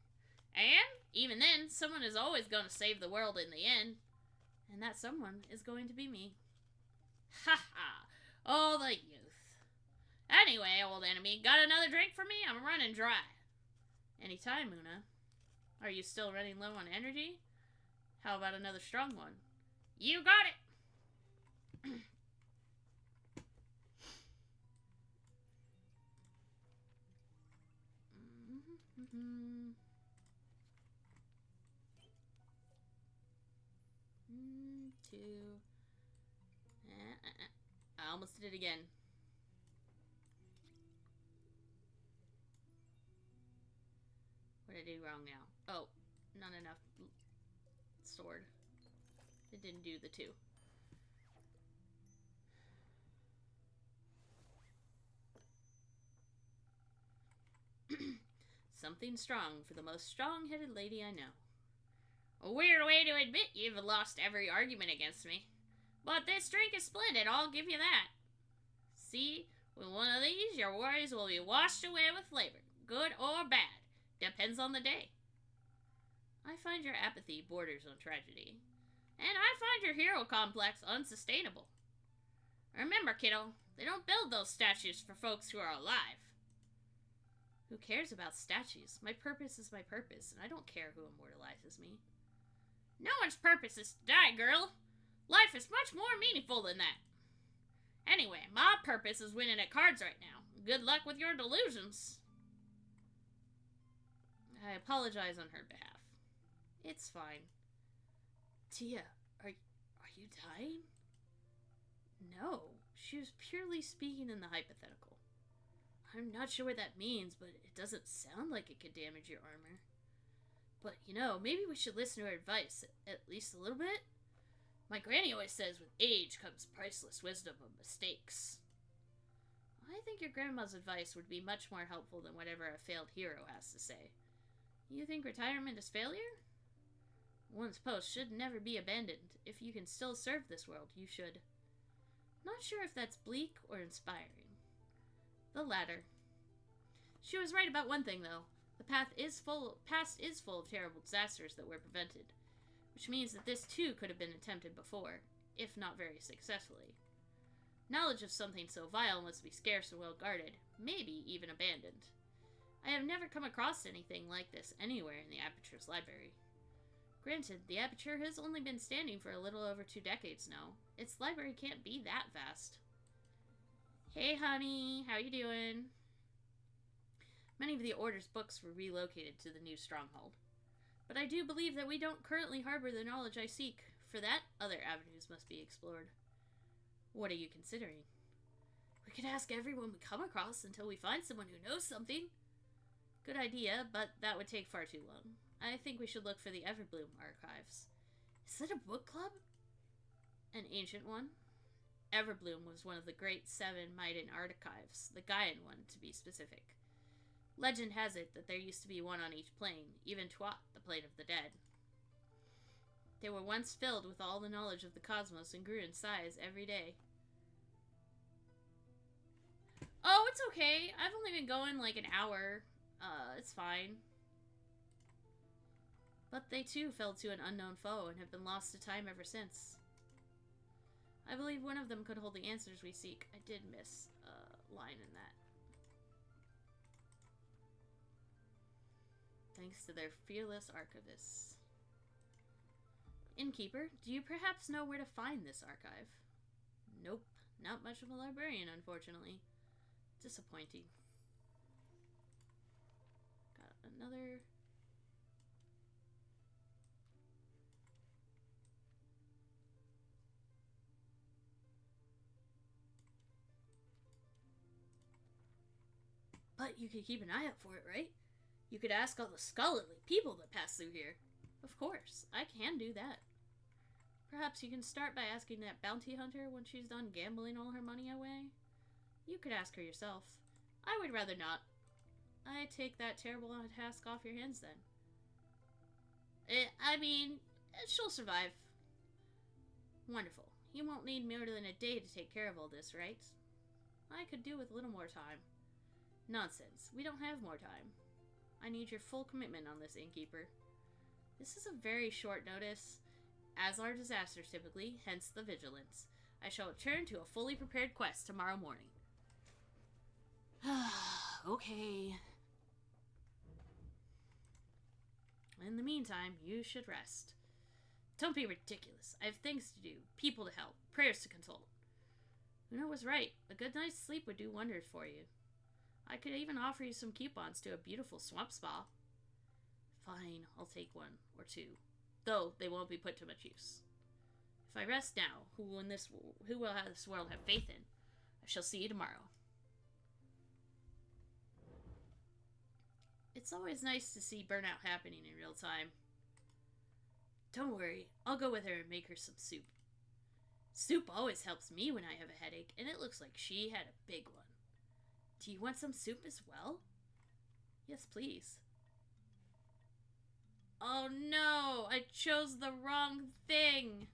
And, even then, someone is always going to save the world in the end. And that someone is going to be me. Ha ha! Oh, the youth. Anyway, old enemy, got another drink for me? I'm running dry. Anytime, Una. Are you still running low on energy? How about another strong one? You got it! Two. I almost did it again. What did I do wrong now? Oh, not enough sword. It didn't do the 2. Something strong for the most strong-headed lady I know. A weird way to admit you've lost every argument against me. But this drink is splendid, I'll give you that. See, with one of these, your worries will be washed away with flavor, good or bad. Depends on the day. I find your apathy borders on tragedy. And I find your hero complex unsustainable. Remember, kiddo, they don't build those statues for folks who are alive. Who cares about statues? My purpose is my purpose, and I don't care who immortalizes me. No one's purpose is to die, girl. Life is much more meaningful than that. Anyway, my purpose is winning at cards right now. Good luck with your delusions. I apologize on her behalf. It's fine. Tia, are you dying? No, she was purely speaking in the hypothetical. I'm not sure what that means, but it doesn't sound like it could damage your armor. But, maybe we should listen to her advice, at least a little bit. My granny always says with age comes priceless wisdom of mistakes. I think your grandma's advice would be much more helpful than whatever a failed hero has to say. You think retirement is failure? One's post should never be abandoned. If you can still serve this world, you should. Not sure if that's bleak or inspiring. The latter. She was right about one thing, though. The past is full of terrible disasters that were prevented, which means that this too could have been attempted before, if not very successfully. Knowledge of something so vile must be scarce and well guarded, maybe even abandoned. I have never come across anything like this anywhere in the Aperture's library. Granted, the Aperture has only been standing for a little over 2 decades now. Its library can't be that vast. Hey, honey, how you doing? Many of the Order's books were relocated to the new stronghold. But I do believe that we don't currently harbor the knowledge I seek. For that, other avenues must be explored. What are you considering? We could ask everyone we come across until we find someone who knows something. Good idea, but that would take far too long. I think we should look for the Everbloom archives. Is it a book club? An ancient one? Everbloom was one of the great 7 Maiden archives, the Gaian one, to be specific. Legend has it that there used to be one on each plane, even Twat, the plane of the dead. They were once filled with all the knowledge of the cosmos and grew in size every day. Oh, it's okay. I've only been going like an hour. It's fine. But they too fell to an unknown foe and have been lost to time ever since. I believe one of them could hold the answers we seek. I did miss a line in that. Thanks to their fearless archivists. Innkeeper, do you perhaps know where to find this archive? Nope, not much of a librarian, unfortunately. Disappointing. Got another... But you could keep an eye out for it, right? You could ask all the scholarly people that pass through here. Of course, I can do that. Perhaps you can start by asking that bounty hunter when she's done gambling all her money away. You could ask her yourself. I would rather not. I take that terrible task off your hands then. She'll survive. Wonderful. You won't need more than a day to take care of all this, right? I could do with a little more time. Nonsense. We don't have more time. I need your full commitment on this, innkeeper. This is a very short notice, as are disasters typically, hence the vigilance. I shall return to a fully prepared quest tomorrow morning. Okay. In the meantime, you should rest. Don't be ridiculous. I have things to do, people to help, prayers to consult. Una was right. A good night's sleep would do wonders for you. I could even offer you some coupons to a beautiful swamp spa. Fine, I'll take one or two, though they won't be put to much use. If I rest now, who will this world have faith in? I shall see you tomorrow. It's always nice to see burnout happening in real time. Don't worry, I'll go with her and make her some soup. Soup always helps me when I have a headache, and it looks like she had a big one. Do you want some soup as well? Yes, please. Oh no, I chose the wrong thing.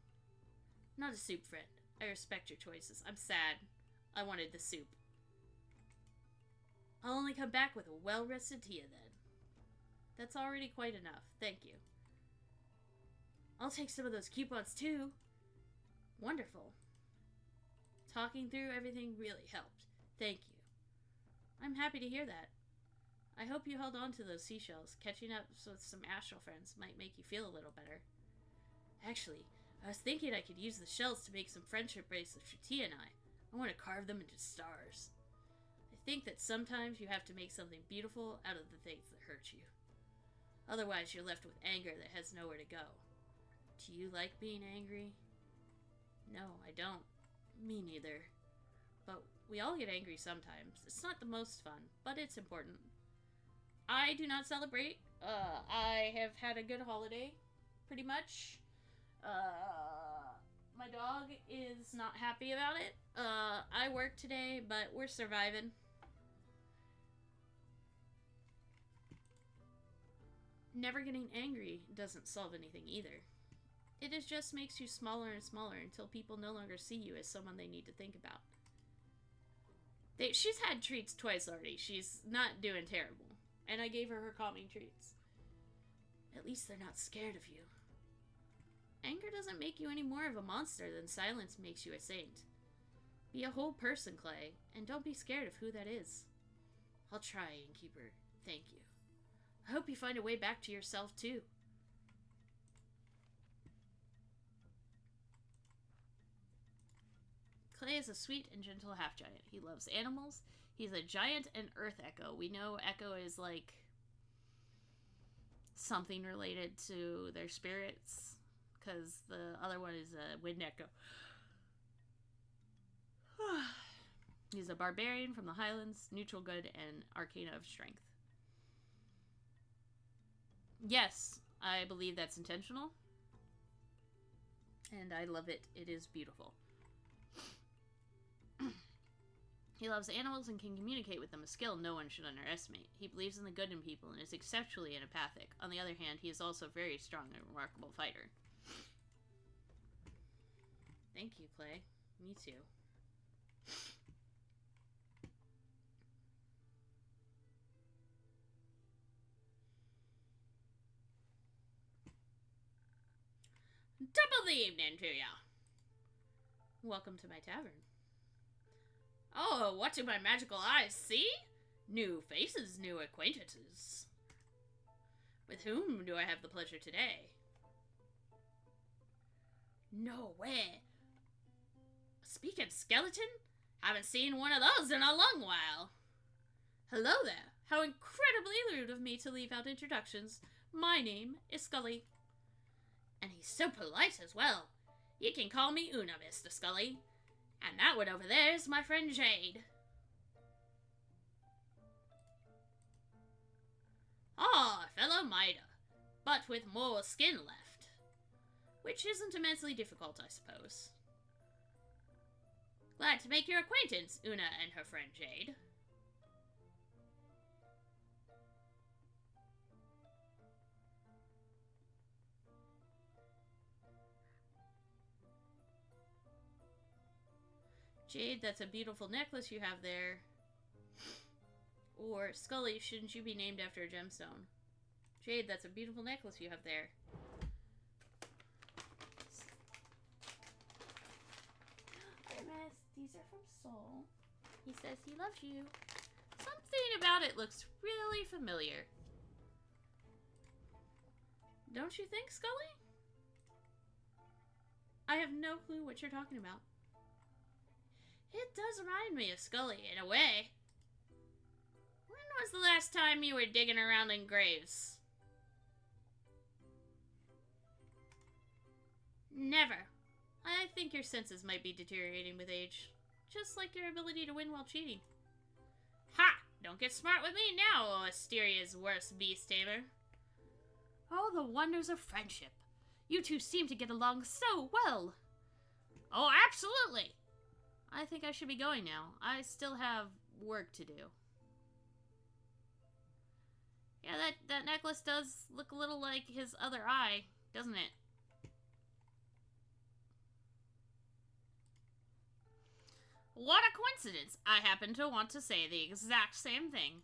Not a soup, friend. I respect your choices. I'm sad. I wanted the soup. I'll only come back with a well-rested Tia then. That's already quite enough. Thank you. I'll take some of those coupons too. Wonderful. Talking through everything really helped. Thank you. I'm happy to hear that. I hope you held on to those seashells. Catching up with some astral friends might make you feel a little better. Actually, I was thinking I could use the shells to make some friendship bracelets for Tia and I. I want to carve them into stars. I think that sometimes you have to make something beautiful out of the things that hurt you. Otherwise, you're left with anger that has nowhere to go. Do you like being angry? No, I don't. Me neither. But we all get angry sometimes. It's not the most fun, but it's important. I do not celebrate. I have had a good holiday, pretty much. My dog is not happy about it. I work today, but we're surviving. Never getting angry doesn't solve anything either. It just makes you smaller and smaller until people no longer see you as someone they need to think about. She's had treats twice already. She's not doing terrible. And I gave her her calming treats. At least they're not scared of you. Anger doesn't make you any more of a monster than silence makes you a saint. Be a whole person, Clay, and don't be scared of who that is. I'll try, Innkeeper. Thank you. I hope you find a way back to yourself, too. Clay is a sweet and gentle half-giant. He loves animals. He's a giant and earth echo. We know echo is like something related to their spirits, because the other one is a wind echo. He's a barbarian from the Highlands, neutral good, and arcana of strength. Yes, I believe that's intentional. And I love it. It is beautiful. He loves animals and can communicate with them, a skill no one should underestimate. He believes in the good in people and is exceptionally empathic. On the other hand, he is also a very strong and remarkable fighter. Thank you, Clay. Me too. Top of the evening to ya. Welcome to my tavern. Oh, what do my magical eyes see? New faces, new acquaintances. With whom do I have the pleasure today? No way. Speaking skeleton? Haven't seen one of those in a long while. Hello there. How incredibly rude of me to leave out introductions. My name is Scully. And he's so polite as well. You can call me Una, Mr. Scully. And that one over there is my friend Jade. Ah, fellow Mida, but with more skin left. Which isn't immensely difficult, I suppose. Glad to make your acquaintance, Una and her friend Jade. Jade, that's a beautiful necklace you have there. Or, Scully, shouldn't you be named after a gemstone? Jade, that's a beautiful necklace you have there. Artemis, these are from Soul. He says he loves you. Something about it looks really familiar. Don't you think, Scully? I have no clue what you're talking about. It does remind me of Scully, in a way. When was the last time you were digging around in graves? Never. I think your senses might be deteriorating with age. Just like your ability to win while cheating. Ha! Don't get smart with me now, O Asteria's worst beast tamer. Oh, the wonders of friendship. You two seem to get along so well. Oh, absolutely. I think I should be going now. I still have work to do. Yeah, that necklace does look a little like his other eye, doesn't it? What a coincidence! I happen to want to say the exact same thing.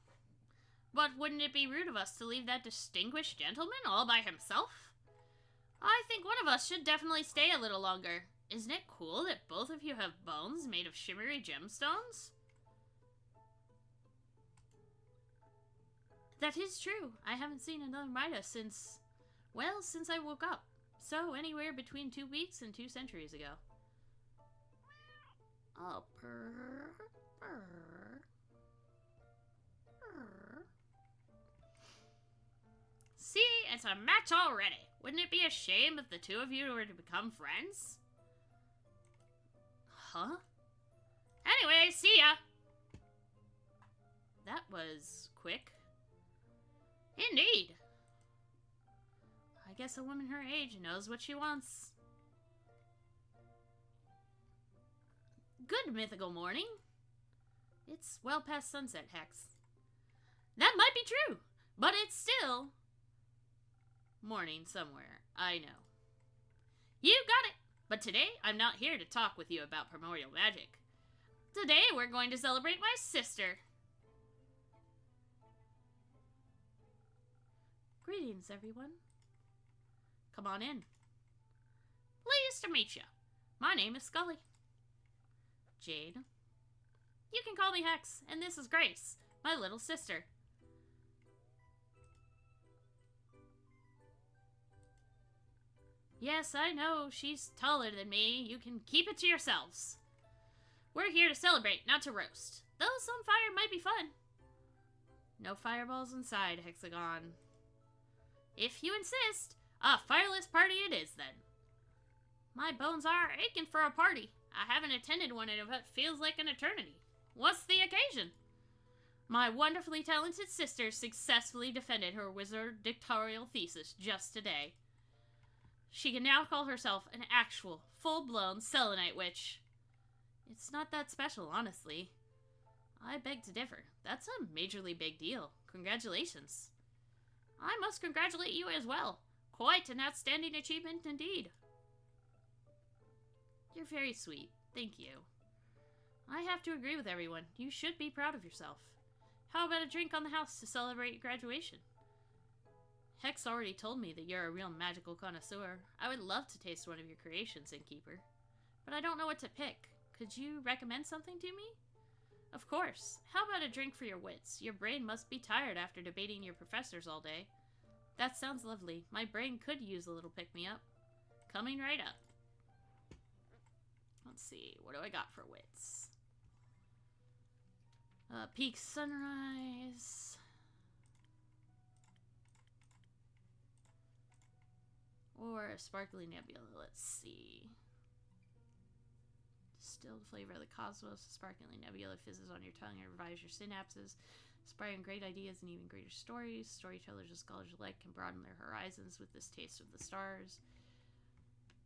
But wouldn't it be rude of us to leave that distinguished gentleman all by himself? I think one of us should definitely stay a little longer. Isn't it cool that both of you have bones made of shimmery gemstones? That is true. I haven't seen another Midas since I woke up. So, anywhere between 2 weeks and 2 centuries ago. Oh, purr, purr, purr. See, it's a match already. Wouldn't it be a shame if the two of you were to become friends? Huh? Anyway, see ya! That was quick. Indeed. I guess a woman her age knows what she wants. Good mythical morning. It's well past sunset, Hex. That might be true, but it's still morning somewhere. I know. You got it! But today, I'm not here to talk with you about primordial magic. Today, we're going to celebrate my sister. Greetings, everyone. Come on in. Pleased to meet you. My name is Scully. Jade. You can call me Hex, and this is Grace, my little sister. Yes, I know, she's taller than me. You can keep it to yourselves. We're here to celebrate, not to roast. Though some fire might be fun. No fireballs inside, Hexagon. If you insist, a fireless party it is then. My bones are aching for a party. I haven't attended one in what feels like an eternity. What's the occasion? My wonderfully talented sister successfully defended her wizard doctoral thesis just today. She can now call herself an actual, full-blown selenite witch. It's not that special, honestly. I beg to differ. That's a majorly big deal. Congratulations. I must congratulate you as well. Quite an outstanding achievement indeed. You're very sweet. Thank you. I have to agree with everyone. You should be proud of yourself. How about a drink on the house to celebrate your graduation? Hex already told me that you're a real magical connoisseur. I would love to taste one of your creations, Innkeeper. But I don't know what to pick. Could you recommend something to me? Of course. How about a drink for your wits? Your brain must be tired after debating your professors all day. That sounds lovely. My brain could use a little pick-me-up. Coming right up. Let's see. What do I got for wits? Peak sunrise. Or a sparkling nebula. Let's see. Distilled flavor of the cosmos. A sparkling nebula fizzes on your tongue and revives your synapses, inspiring great ideas and even greater stories. Storytellers and scholars alike can broaden their horizons with this taste of the stars.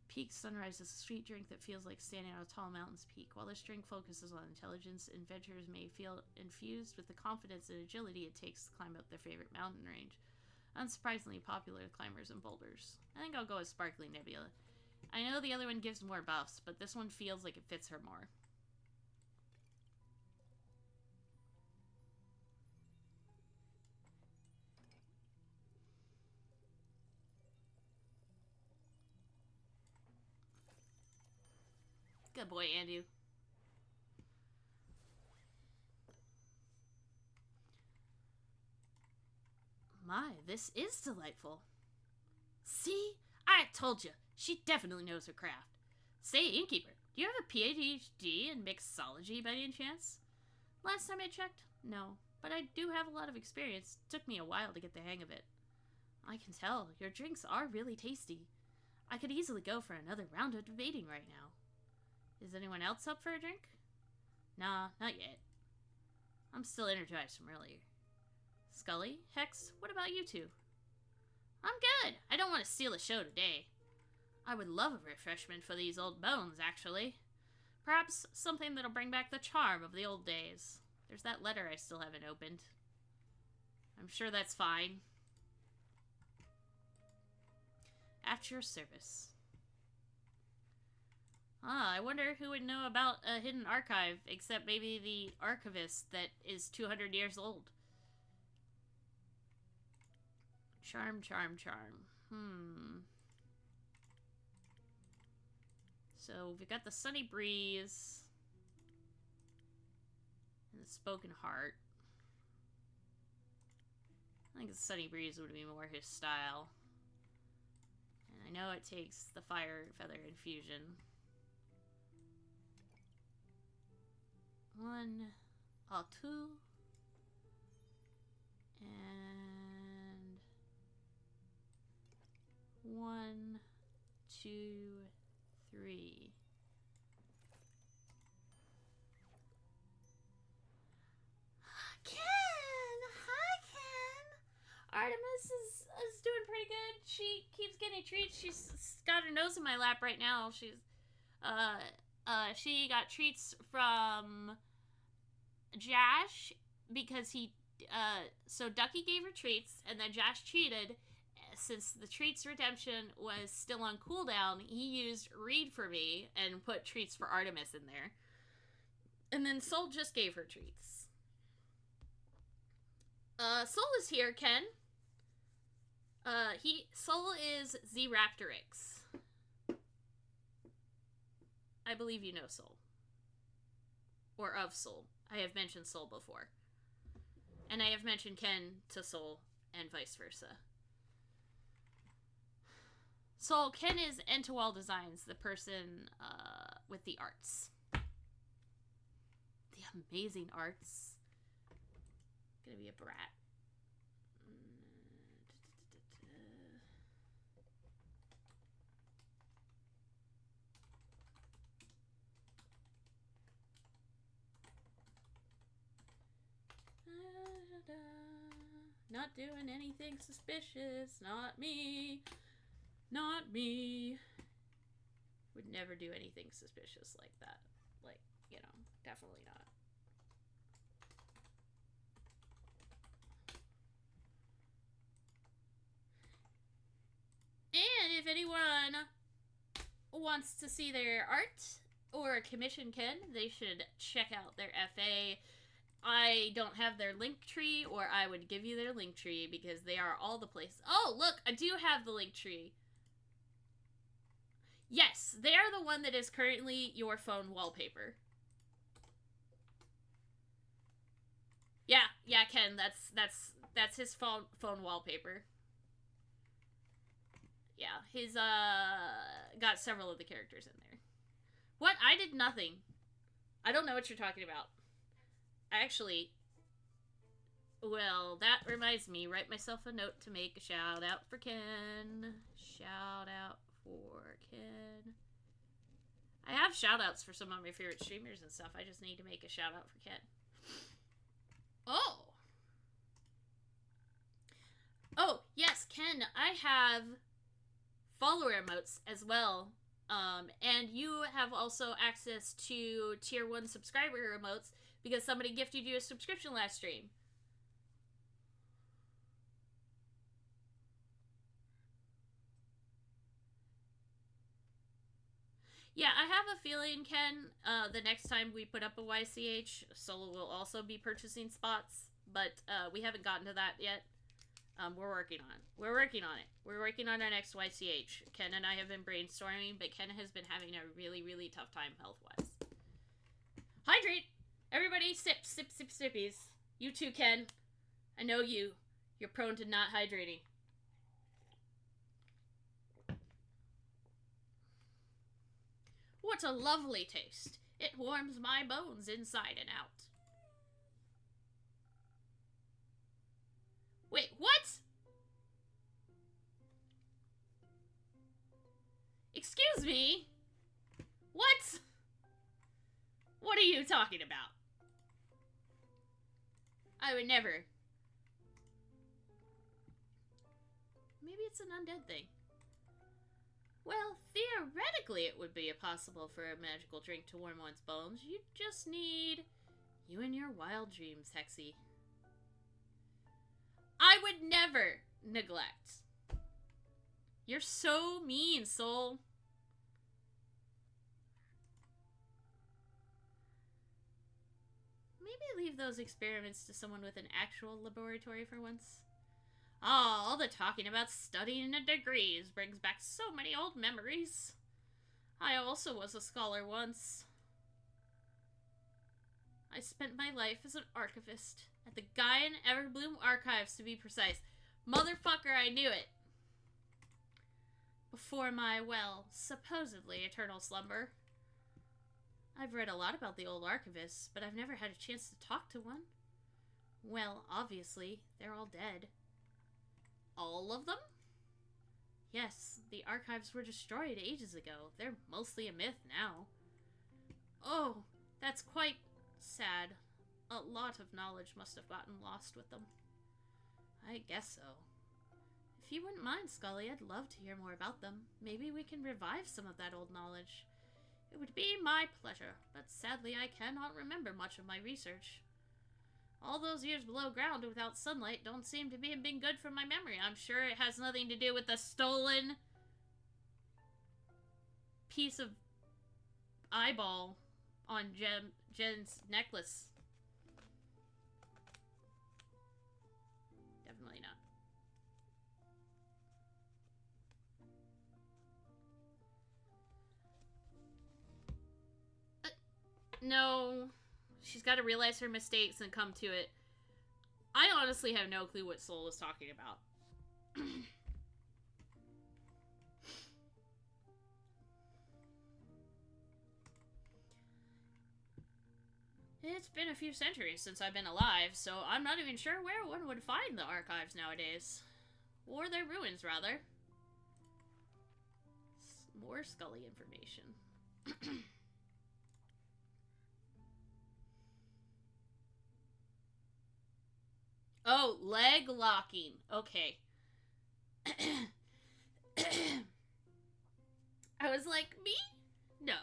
Peak sunrise is a sweet drink that feels like standing on a tall mountain's peak. While this drink focuses on intelligence, adventurers may feel infused with the confidence and agility it takes to climb up their favorite mountain range. Unsurprisingly popular to climbers and boulders. I think I'll go with Sparkling Nebula. I know the other one gives more buffs, but this one feels like it fits her more. Good boy, Andu. My, this is delightful. See? I told you. She definitely knows her craft. Say, Innkeeper, do you have a PhD in mixology by any chance? Last time I checked, no. But I do have a lot of experience. It took me a while to get the hang of it. I can tell. Your drinks are really tasty. I could easily go for another round of debating right now. Is anyone else up for a drink? Nah, not yet. I'm still energized from earlier. Scully, Hex, what about you two? I'm good. I don't want to steal the show today. I would love a refreshment for these old bones, actually. Perhaps something that'll bring back the charm of the old days. There's that letter I still haven't opened. I'm sure that's fine. At your service. I wonder who would know about a hidden archive, except maybe the archivist that is 200 years old. Charm, charm, charm. So we've got the sunny breeze and the spoken heart. I think the sunny breeze would be more his style. And I know it takes the fire feather infusion. 1, 2, and 1, 2, 3. Ken! Hi, Ken! Artemis is doing pretty good. She keeps getting treats. She's got her nose in my lap right now. She got treats from Josh because so Ducky gave her treats, and then Josh cheated. Since the treats redemption was still on cooldown, he used Read for me and put treats for Artemis in there. And then Soul just gave her treats. Soul is here, Ken. Soul is Z-Raptorix. I believe you know Soul. Or of Soul. I have mentioned Soul before. And I have mentioned Ken to Soul, and vice versa. Soul, Ken is Entowol Designs, the person with the arts. The amazing arts. Gonna be a brat. Not doing anything suspicious. Not me. Not me. Would never do anything suspicious like that. Like, you know, definitely not. And if anyone wants to see their art or commission Ken, they should check out their FA. I don't have their link tree, or I would give you their link tree because they are all the places. Oh, look, I do have the link tree. Yes, they are the one that is currently your phone wallpaper. Yeah, Ken, that's his phone wallpaper. Yeah, he's got several of the characters in there. What? I did nothing. I don't know what you're talking about. Actually, well, that reminds me, write myself a note to make a shout out for Ken. Shout out for Ken. I have shout outs for some of my favorite streamers and stuff. I just need to make a shout out for Ken. Oh! Oh, yes, Ken, I have follower emotes as well. And you have also access to tier 1 subscriber emotes because somebody gifted you a subscription last stream. Yeah, I have a feeling, Ken, the next time we put up a YCH, Solo will also be purchasing spots, but we haven't gotten to that yet. We're working on it. We're working on our next YCH. Ken and I have been brainstorming, but Ken has been having a really, really tough time health-wise. Hydrate! Everybody sip, sippies. You too, Ken. I know you. You're prone to not hydrating. What a lovely taste. It warms my bones inside and out. Wait, what? Excuse me? What? What are you talking about? I would never. Maybe it's an undead thing. Well, theoretically it would be possible for a magical drink to warm one's bones. You just need you and your wild dreams, Hexy. I would never neglect. You're so mean, Soul. Maybe leave those experiments to someone with an actual laboratory for once. Oh, all the talking about studying and degrees brings back so many old memories. I also was a scholar once. I spent my life as an archivist at the Gaian Everbloom Archives, to be precise. Motherfucker, I knew it. Before my, well, supposedly eternal slumber. I've read a lot about the old archivists, but I've never had a chance to talk to one. Well, obviously, they're all dead. All of them? Yes, the archives were destroyed ages ago. They're mostly a myth now. Oh, that's quite sad. A lot of knowledge must have gotten lost with them. I guess so. If you wouldn't mind, Scully, I'd love to hear more about them. Maybe we can revive some of that old knowledge. It would be my pleasure, but sadly I cannot remember much of my research. All those years below ground without sunlight don't seem to be been good for my memory. I'm sure it has nothing to do with the stolen piece of eyeball on Jen's necklace. Definitely not. No. She's got to realize her mistakes and come to it. I honestly have no clue what Soul is talking about. It's been a few centuries since I've been alive, so I'm not even sure where one would find the archives nowadays. Or their ruins, rather. More Scully information. Oh, leg locking. Okay. I was like, me? No.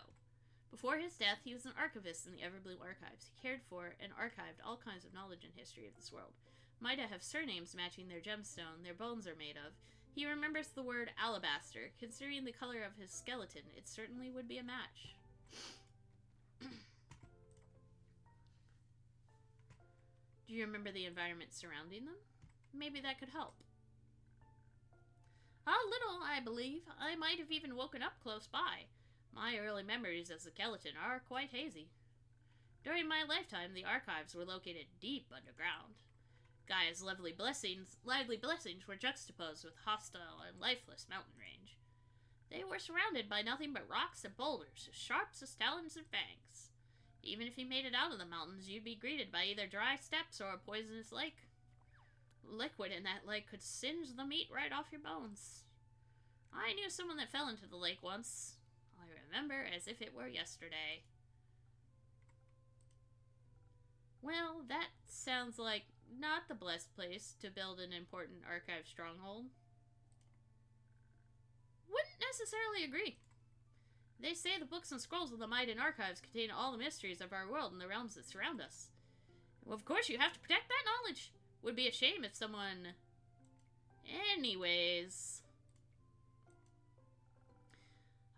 Before his death, he was an archivist in the Everbloom Archives. He cared for and archived all kinds of knowledge and history of this world. Might have surnames matching their gemstone their bones are made of. He remembers the word alabaster. Considering the color of his skeleton, it certainly would be a match. Do you remember the environment surrounding them? Maybe that could help. A little, I believe. I might have even woken up close by. My early memories as a skeleton are quite hazy. During my lifetime, the archives were located deep underground. Gaia's lively blessings were juxtaposed with hostile and lifeless mountain range. They were surrounded by nothing but rocks and boulders, as sharp as talons and fangs. Even if you made it out of the mountains, you'd be greeted by either dry steppes or a poisonous lake. Liquid in that lake could singe the meat right off your bones. I knew someone that fell into the lake once. I remember as if it were yesterday. Well, that sounds like not the blessed place to build an important archive stronghold. Wouldn't necessarily agree. They say the books and scrolls of the Maiden archives contain all the mysteries of our world and the realms that surround us. Well, of course you have to protect that knowledge. Would be a shame if someone... Anyways...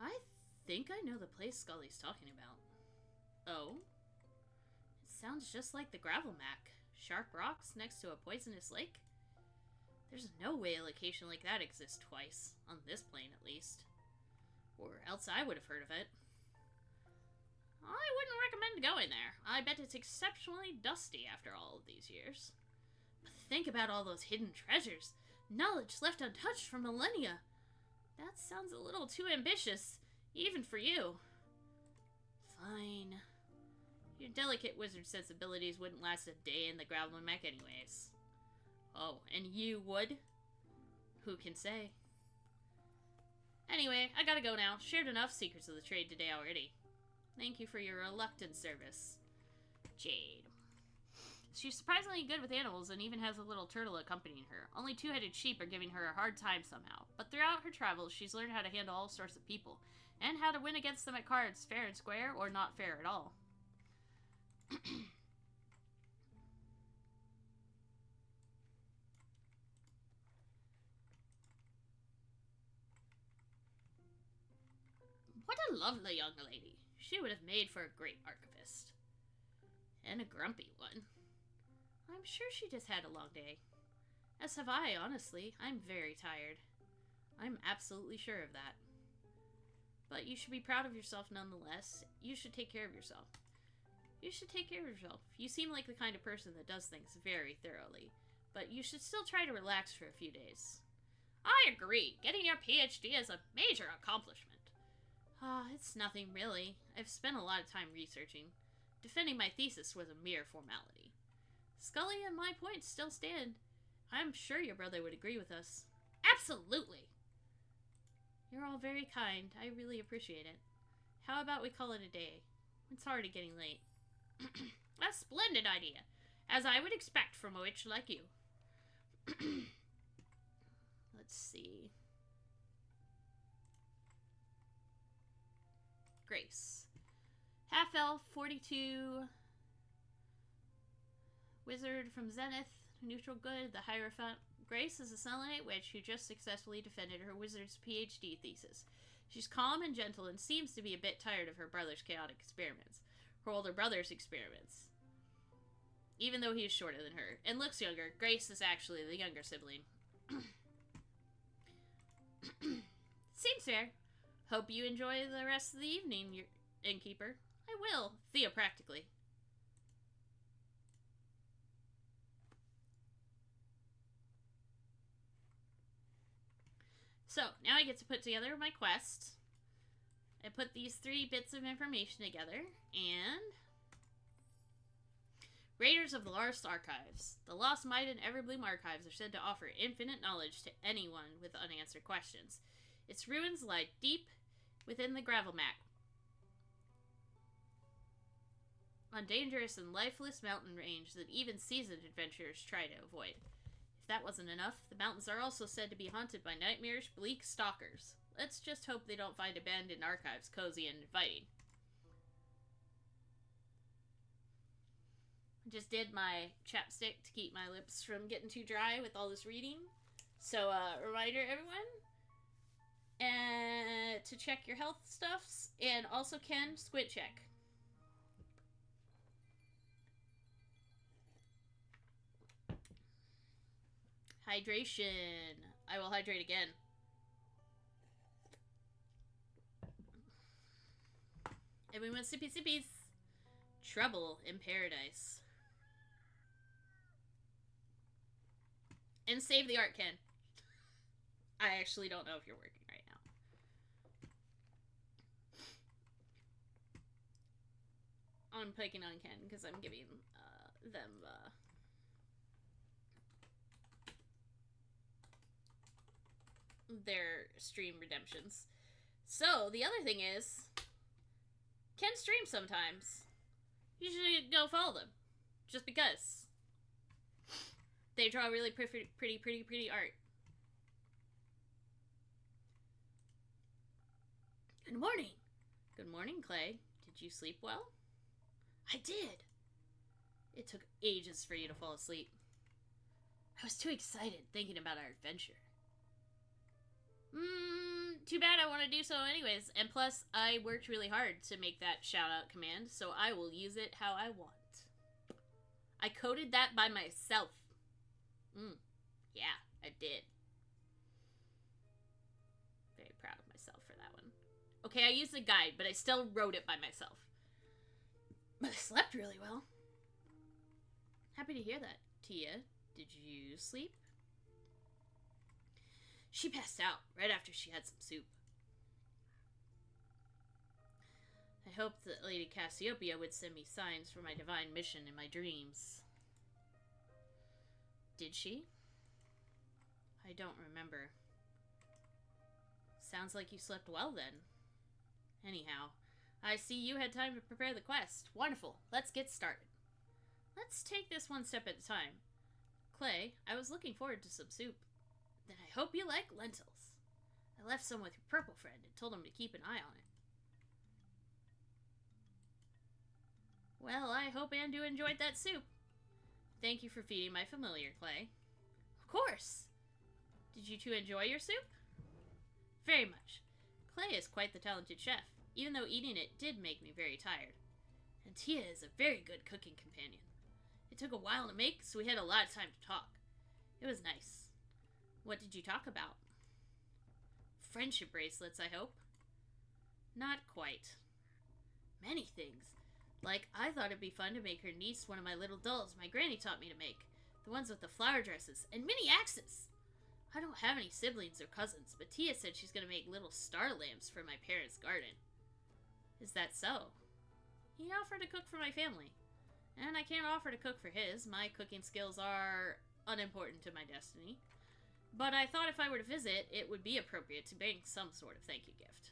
I think I know the place Scully's talking about. Oh? It sounds just like the gravel mac. Sharp rocks next to a poisonous lake? There's no way a location like that exists twice, on this plane at least. Or else I would have heard of it. I wouldn't recommend going there. I bet it's exceptionally dusty after all of these years. But think about all those hidden treasures. Knowledge left untouched for millennia. That sounds a little too ambitious, even for you. Fine. Your delicate wizard sensibilities wouldn't last a day in the gravel mech anyways. Oh, and you would? Who can say? Anyway, I gotta go now. Shared enough secrets of the trade today already. Thank you for your reluctant service. Jade. She's surprisingly good with animals and even has a little turtle accompanying her. Only two-headed sheep are giving her a hard time somehow. But throughout her travels, she's learned how to handle all sorts of people. And how to win against them at cards, fair and square, or not fair at all. What a lovely young lady. She would have made for a great archivist. And a grumpy one. I'm sure she just had a long day. As have I, honestly. I'm very tired. I'm absolutely sure of that. But you should be proud of yourself nonetheless. You should take care of yourself. You should take care of yourself. You seem like the kind of person that does things very thoroughly. But you should still try to relax for a few days. I agree. Getting your PhD is a major accomplishment. It's nothing really. I've spent a lot of time researching. Defending my thesis was a mere formality. Scully and my points still stand. I'm sure your brother would agree with us. Absolutely! You're all very kind. I really appreciate it. How about we call it a day? It's already getting late. A splendid idea, as I would expect from a witch like you. Let's see. Grace. Half-elf, 42. Wizard from Zenith. Neutral good, the Hierophant. Grace is a Selenite witch who just successfully defended her wizard's PhD thesis. She's calm and gentle and seems to be a bit tired of her brother's chaotic experiments. Her older brother's experiments. Even though he is shorter than her. And looks younger, Grace is actually the younger sibling. Seems fair. Hope you enjoy the rest of the evening, your innkeeper. I will. Theopractically. So, now I get to put together my quest. I put these 3 bits of information together, and... Raiders of the Lost Archives. The Lost Maiden Everbloom Archives are said to offer infinite knowledge to anyone with unanswered questions. Its ruins lie deep within the Gravelmac, on dangerous and lifeless mountain range that even seasoned adventurers try to avoid. If that wasn't enough, the mountains are also said to be haunted by nightmarish, bleak stalkers. Let's just hope they don't find abandoned archives cozy and inviting. I just did my chapstick to keep my lips from getting too dry with all this reading. So, reminder, everyone, and to check your health stuffs, and also Ken, squid check. Hydration. I will hydrate again. Everyone, sippy sippies. Trouble in paradise. And save the art, Ken. I actually don't know if you're working right now. I'm picking on Ken because I'm giving them their stream redemptions. So, the other thing is, Ken streams sometimes. You should go follow them. Just because. They draw really pretty art. Good morning. Good morning, Clay. Did you sleep well? I did. It took ages for you to fall asleep. I was too excited thinking about our adventure. Too bad I want to do so anyways. And plus, I worked really hard to make that shout-out command, so I will use it how I want. I coded that by myself. Yeah, I did. Very proud of myself for that one. Okay, I used a guide, but I still wrote it by myself. But I slept really well. Happy to hear that. Tia, did you sleep? She passed out right after she had some soup. I hoped that Lady Cassiopeia would send me signs for my divine mission in my dreams. Did she? I don't remember. Sounds like you slept well then. Anyhow, I see you had time to prepare the quest. Wonderful. Let's get started. Let's take this one step at a time. Clay, I was looking forward to some soup. Then I hope you like lentils. I left some with your purple friend and told him to keep an eye on it. Well, I hope Andu enjoyed that soup. Thank you for feeding my familiar, Clay. Of course! Did you two enjoy your soup? Very much. Clay is quite the talented chef, even though eating it did make me very tired. And Tia is a very good cooking companion. It took a while to make, so we had a lot of time to talk. It was nice. What did you talk about? Friendship bracelets, I hope? Not quite. Many things. Like, I thought it'd be fun to make her niece one of my little dolls my granny taught me to make. The ones with the flower dresses and mini axes. I don't have any siblings or cousins, but Tia said she's going to make little star lamps for my parents' garden. Is that so? He offered to cook for my family. And I can't offer to cook for his. My cooking skills are unimportant to my destiny. But I thought if I were to visit, it would be appropriate to bring some sort of thank you gift.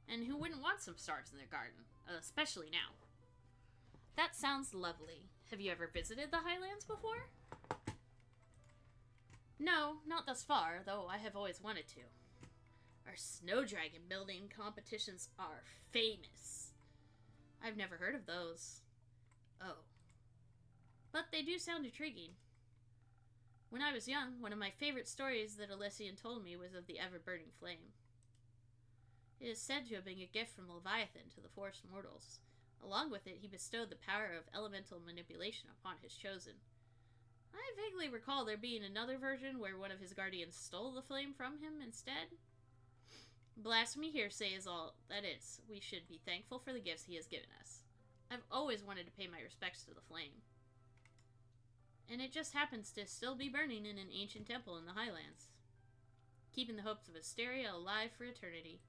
And who wouldn't want some stars in their garden? Especially now. That sounds lovely. Have you ever visited the Highlands before? No, not thus far, though I have always wanted to. Our snow dragon building competitions are famous. I've never heard of those. Oh. But they do sound intriguing. When I was young, one of my favorite stories that Elysian told me was of the ever-burning flame. It is said to have been a gift from Leviathan to the forest mortals. Along with it, he bestowed the power of elemental manipulation upon his chosen. I vaguely recall there being another version where one of his guardians stole the flame from him instead. Blasphemy hearsay is all that is. We should be thankful for the gifts he has given us. I've always wanted to pay my respects to the flame. And it just happens to still be burning in an ancient temple in the Highlands, keeping the hopes of Asteria alive for eternity.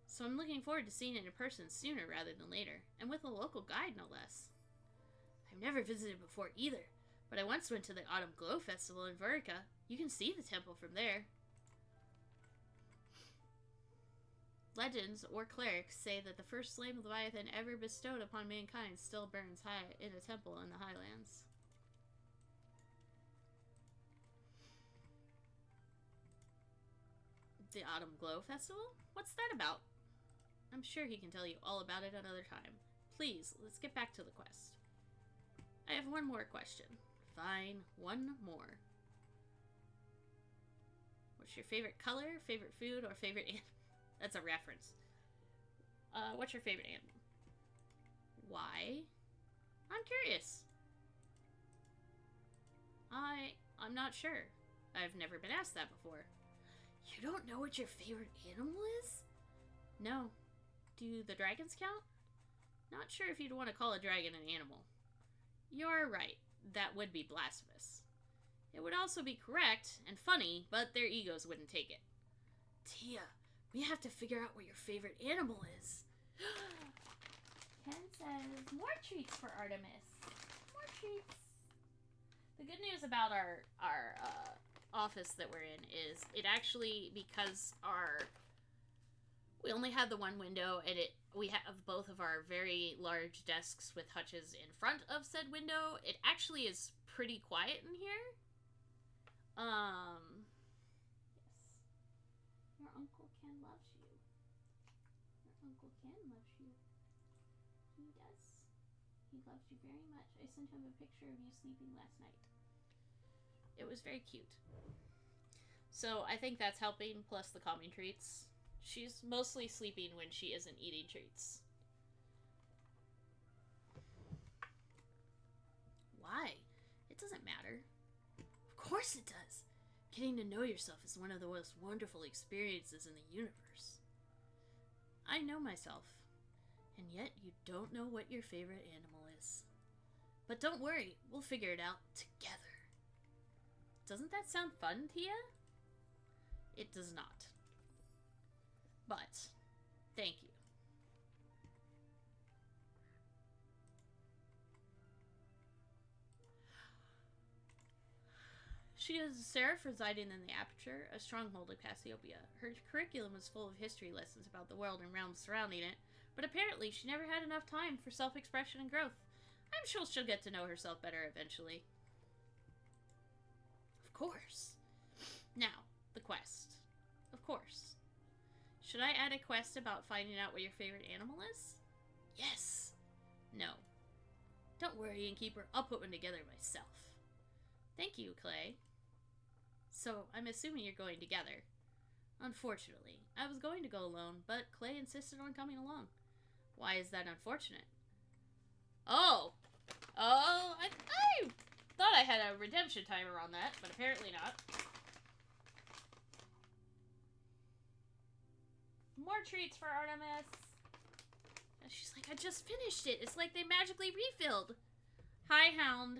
So I'm looking forward to seeing it in person sooner rather than later, and with a local guide no less. I've never visited before either, but I once went to the Autumn Glow Festival in Verica. You can see the temple from there. Legends, or clerics, say that the first flame of Leviathan ever bestowed upon mankind still burns high in a temple in the Highlands. The Autumn Glow Festival? What's that about? I'm sure he can tell you all about it another time. Please, let's get back to the quest. I have one more question. Fine, one more. What's your favorite color, favorite food, or favorite animal? That's a reference. What's your favorite animal? Why? I'm curious. I'm not sure. I've never been asked that before. You don't know what your favorite animal is? No. Do the dragons count? Not sure if you'd want to call a dragon an animal. You're right. That would be blasphemous. It would also be correct and funny, but their egos wouldn't take it. Tia, we have to figure out what your favorite animal is. Ken says, more treats for Artemis. More treats. The good news about our office that we're in is it actually, because we only have the one window, and we have both of our very large desks with hutches in front of said window, it actually is pretty quiet in here. Yes. Your Uncle Ken loves you. Your Uncle Ken loves you. He does. He loves you very much. I sent him a picture of you sleeping last night. It was very cute. So I think that's helping, plus the calming treats. She's mostly sleeping when she isn't eating treats. Why? It doesn't matter. Of course it does. Getting to know yourself is one of the most wonderful experiences in the universe. I know myself, and yet you don't know what your favorite animal is. But don't worry, we'll figure it out together. Doesn't that sound fun, Tia? It does not. But, thank you. She is a seraph residing in the Aperture, a stronghold of Cassiopeia. Her curriculum is full of history lessons about the world and realms surrounding it, but apparently she never had enough time for self-expression and growth. I'm sure she'll get to know herself better eventually. Of course. Now, the quest. Of course. Should I add a quest about finding out what your favorite animal is? Yes. No. Don't worry, Innkeeper. I'll put one together myself. Thank you, Clay. So, I'm assuming you're going together. Unfortunately, I was going to go alone, but Clay insisted on coming along. Why is that unfortunate? Oh! I thought I had a redemption timer on that, but apparently not. More treats for Artemis. And she's like, I just finished it. It's like they magically refilled. Hi, Hound.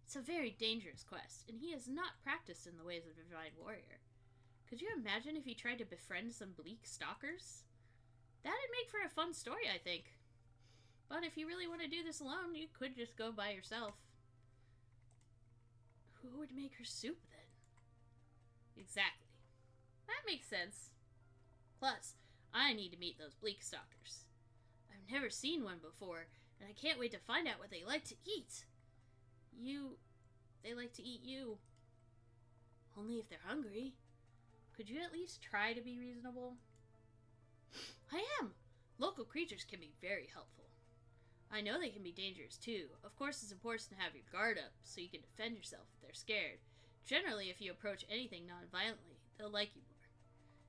It's a very dangerous quest, and he has not practiced in the ways of a divine warrior. Could you imagine if he tried to befriend some bleak stalkers? That'd make for a fun story, I think. But if you really want to do this alone, you could just go by yourself. Who would make her soup, then? Exactly. That makes sense. Plus, I need to meet those bleak stalkers. I've never seen one before, and I can't wait to find out what they like to eat. They like to eat you. Only if they're hungry. Could you at least try to be reasonable? I am! Local creatures can be very helpful. I know they can be dangerous too. Of course, it's important to have your guard up so you can defend yourself if they're scared. Generally, if you approach anything non-violently, they'll like you more.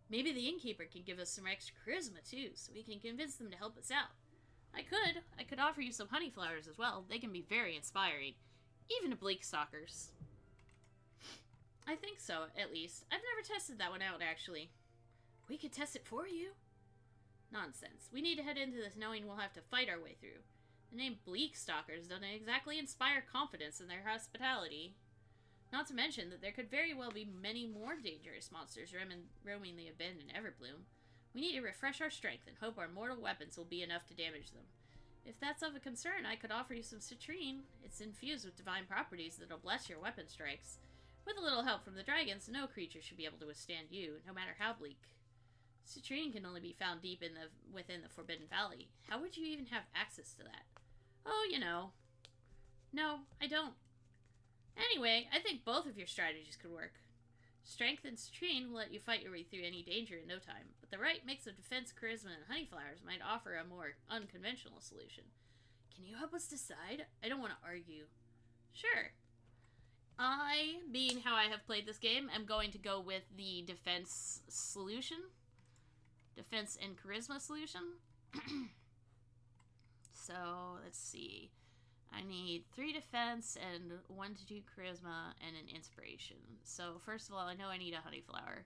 Maybe the innkeeper can give us some extra charisma too, so we can convince them to help us out. I could offer you some honey flowers as well. They can be very inspiring. Even to bleak stalkers. I think so, at least. I've never tested that one out, actually. We could test it for you. Nonsense. We need to head into this knowing we'll have to fight our way through. The name Bleak Stalkers doesn't exactly inspire confidence in their hospitality. Not to mention that there could very well be many more dangerous monsters roaming the abandoned Everbloom. We need to refresh our strength and hope our mortal weapons will be enough to damage them. If that's of a concern, I could offer you some citrine. It's infused with divine properties that'll bless your weapon strikes. With a little help from the dragons, no creature should be able to withstand you, no matter how bleak. Citrine can only be found deep within the Forbidden Valley. How would you even have access to that? Oh, you know. No, I don't. Anyway, I think both of your strategies could work. Strength and citrine will let you fight your way through any danger in no time, but the right mix of defense, charisma, and honey flowers might offer a more unconventional solution. Can you help us decide? I don't want to argue. Sure. I, being how I have played this game, am going to go with the defense solution. Defense and charisma solution. So, let's see. I need 3 defense and 1 to 2 charisma and an inspiration. So, first of all, I know I need a honey flower.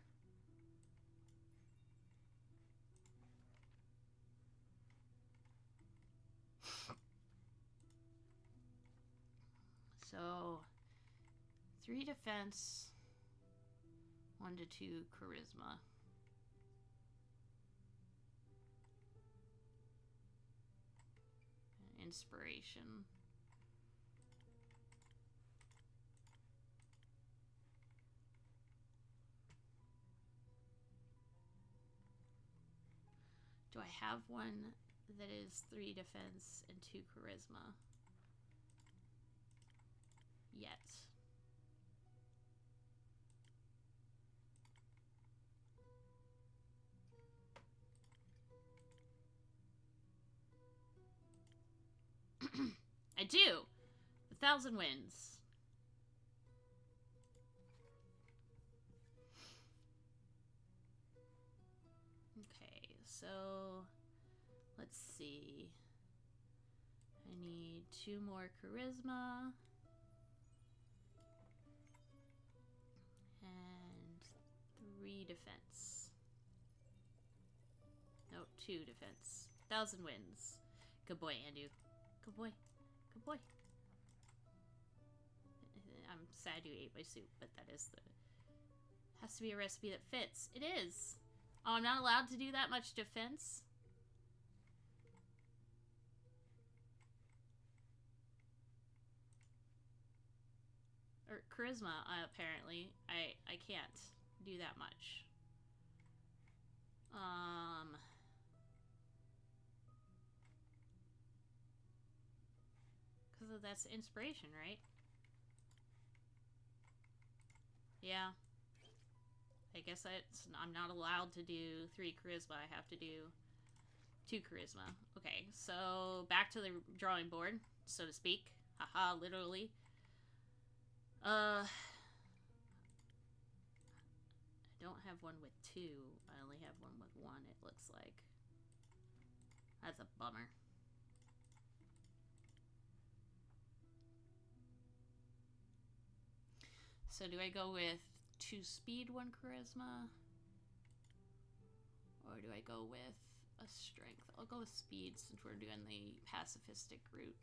So, 3 defense, 1 to 2 charisma. Inspiration. Do I have one that is 3 defense and 2 charisma? Yet. I do! 1,000 wins. Okay, so let's see. I need 2 more charisma. And 3 defense. No, 2 defense. 1,000 wins. Good boy, Andu. Good boy. Good boy. I'm sad you ate my soup, but that is the... Has to be a recipe that fits. It is! Oh, I'm not allowed to do that much defense? Or charisma, apparently. I can't do that much. Because that's inspiration, right? Yeah. I guess I'm not allowed to do 3 charisma. I have to do 2 charisma. Okay, so back to the drawing board, so to speak. Haha, literally. I don't have one with 2. I only have one with 1, it looks like. That's a bummer. So do I go with 2 speed, 1 charisma? Or do I go with a strength? I'll go with speed since we're doing the pacifistic route.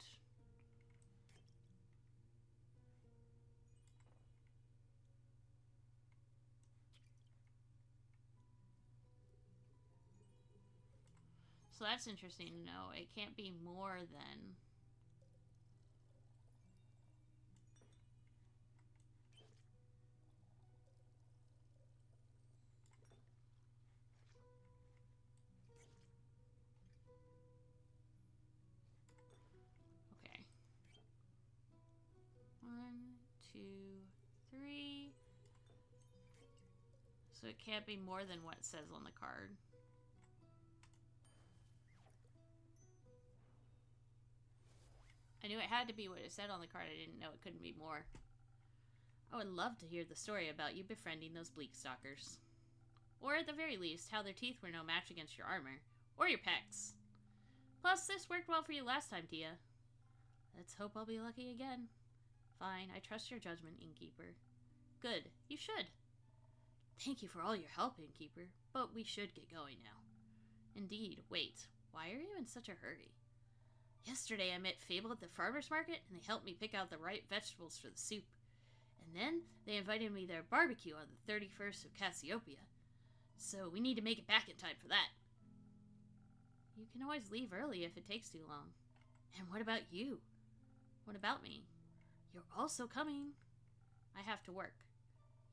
So that's interesting to know. It can't be more than... Okay. 1, 2, 3. So it can't be more than what it says on the card. I knew it had to be what it said on the card. I didn't know it couldn't be more. I would love to hear the story about you befriending those bleak stalkers. Or at the very least, how their teeth were no match against your armor. Or your pecs. Plus, this worked well for you last time, Tia. Let's hope I'll be lucky again. Fine, I trust your judgment, Innkeeper. Good, you should. Thank you for all your help, Innkeeper, but we should get going now. Indeed, wait, why are you in such a hurry? Yesterday I met Fable at the farmer's market, and they helped me pick out the right vegetables for the soup. And then they invited me to their barbecue on the 31st of Cassiopeia. So we need to make it back in time for that. You can always leave early if it takes too long. And what about you? What about me? You're also coming. I have to work.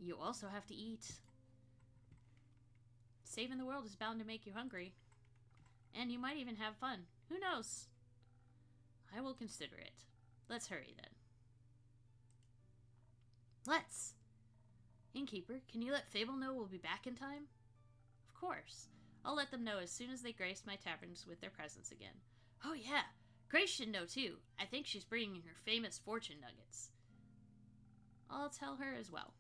You also have to eat. Saving the world is bound to make you hungry. And you might even have fun. Who knows? I will consider it. Let's hurry then. Let's! Innkeeper, can you let Fable know we'll be back in time? Of course. I'll let them know as soon as they grace my taverns with their presence again. Oh yeah! Grace should know too. I think she's bringing her famous fortune nuggets. I'll tell her as well.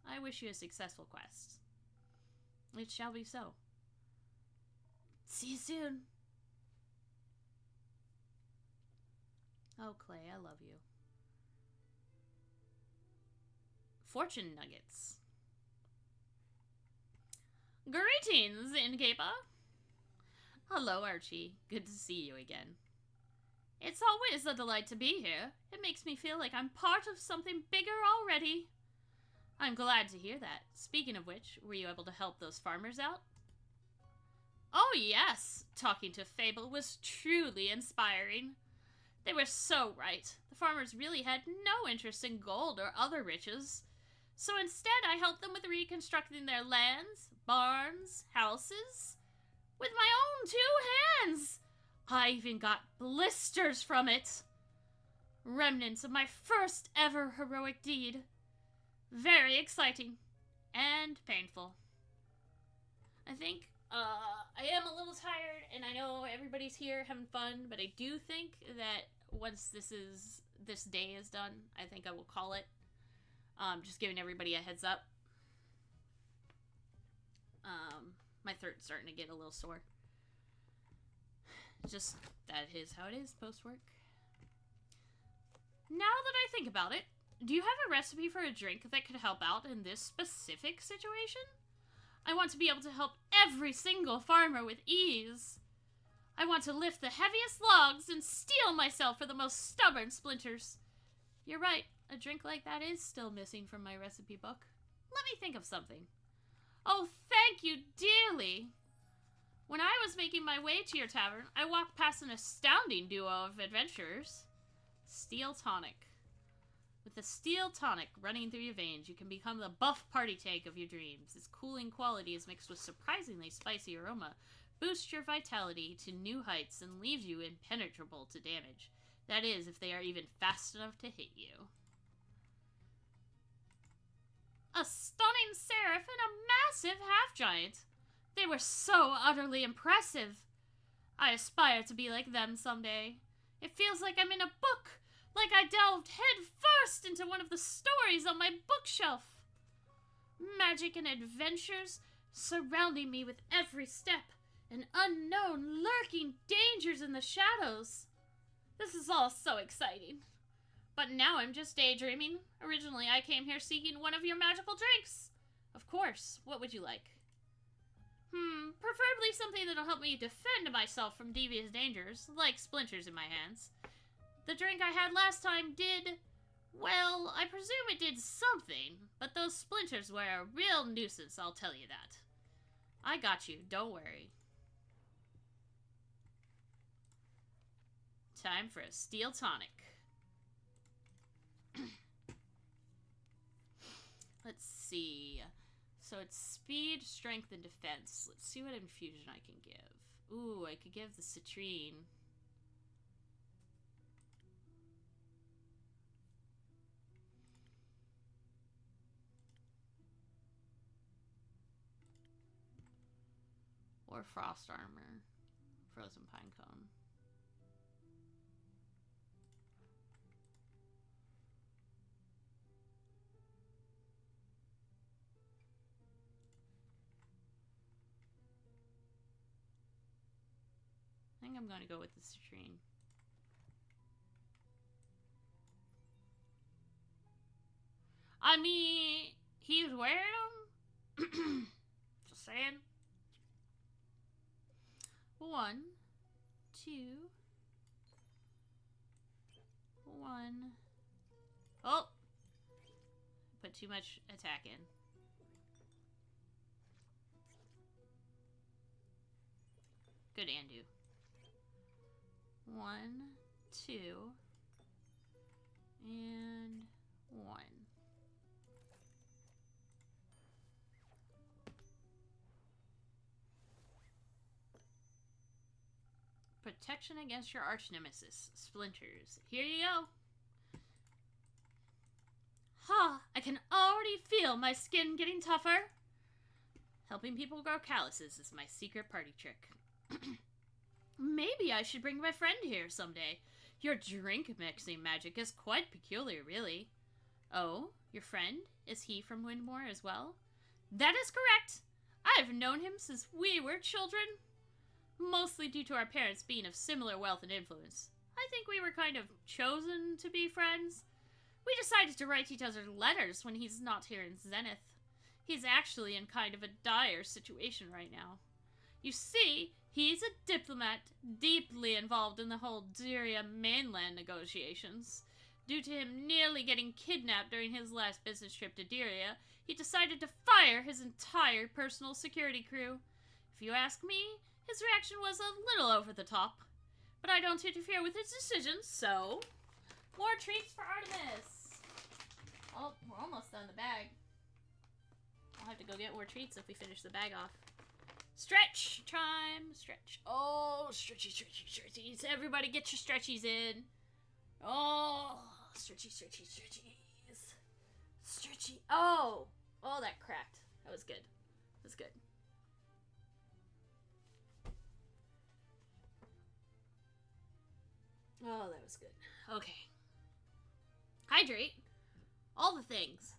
I wish you a successful quest. It shall be so. See you soon. Oh, Clay, I love you. Fortune nuggets. Greetings, innkeeper. Hello, Archie. Good to see you again. It's always a delight to be here. It makes me feel like I'm part of something bigger already. I'm glad to hear that. Speaking of which, were you able to help those farmers out? Oh, yes. Talking to Fable was truly inspiring. They were so right. The farmers really had no interest in gold or other riches. So instead, I helped them with reconstructing their lands, barns, houses, with my own 2 hands. I even got blisters from it. Remnants of my first ever heroic deed. Very exciting and painful. I think I am a little tired, and I know everybody's here having fun, but I do think that once this day is done, I think I will call it. Just giving everybody a heads up. My throat's starting to get a little sore. Just, that is how it is post-work. Now that I think about it, do you have a recipe for a drink that could help out in this specific situation? I want to be able to help every single farmer with ease. I want to lift the heaviest logs and steel myself for the most stubborn splinters. You're right, a drink like that is still missing from my recipe book. Let me think of something. Oh, thank you dearly. When I was making my way to your tavern, I walked past an astounding duo of adventurers. Steel Tonic. With the Steel Tonic running through your veins, you can become the buff party tank of your dreams. Its cooling quality is mixed with surprisingly spicy aroma, boosts your vitality to new heights, and leaves you impenetrable to damage. That is, if they are even fast enough to hit you. A stunning seraph and a massive half-giant. They were so utterly impressive. I aspire to be like them someday. It feels like I'm in a book, like I delved head first into one of the stories on my bookshelf. Magic and adventures surrounding me with every step, and unknown lurking dangers in the shadows. This is all so exciting. But now I'm just daydreaming. Originally, I came here seeking one of your magical drinks. Of course. What would you like? Preferably something that'll help me defend myself from devious dangers, like splinters in my hands. The drink I had last time did, well, I presume it did something, but those splinters were a real nuisance, I'll tell you that. I got you, don't worry. Time for a Steel Tonic. Let's see. So it's speed, strength, and defense. Let's see what infusion I can give. Ooh, I could give the citrine. Or frost armor. Frozen pine cone. I think I'm going to go with the citrine. I mean, he was wearing them. Just saying. 1, 2, 1. Oh! Put too much attack in. Good Andu. 1, 2, and 1. Protection against your arch nemesis, splinters. Here you go. Ha! I can already feel my skin getting tougher. Helping people grow calluses is my secret party trick. Maybe I should bring my friend here someday. Your drink mixing magic is quite peculiar, really. Oh, your friend? Is he from Windmore as well? That is correct. I've known him since we were children. Mostly due to our parents being of similar wealth and influence. I think we were kind of chosen to be friends. We decided to write each other letters when he's not here in Zenith. He's actually in kind of a dire situation right now. You see, he's a diplomat deeply involved in the whole Dyria mainland negotiations. Due to him nearly getting kidnapped during his last business trip to Dyria, he decided to fire his entire personal security crew. If you ask me, his reaction was a little over the top. But I don't interfere with his decisions, so... More treats for Artemis! Oh, we're almost done the bag. I'll have to go get more treats if we finish the bag off. Stretch time! Stretch. Oh, stretchy, stretchy, stretchies. Everybody get your stretchies in. Oh, stretchy, stretchy, stretchies. Stretchy. Oh! Oh, that cracked. That was good. That was good. Oh, that was good. Okay. Hydrate. All the things.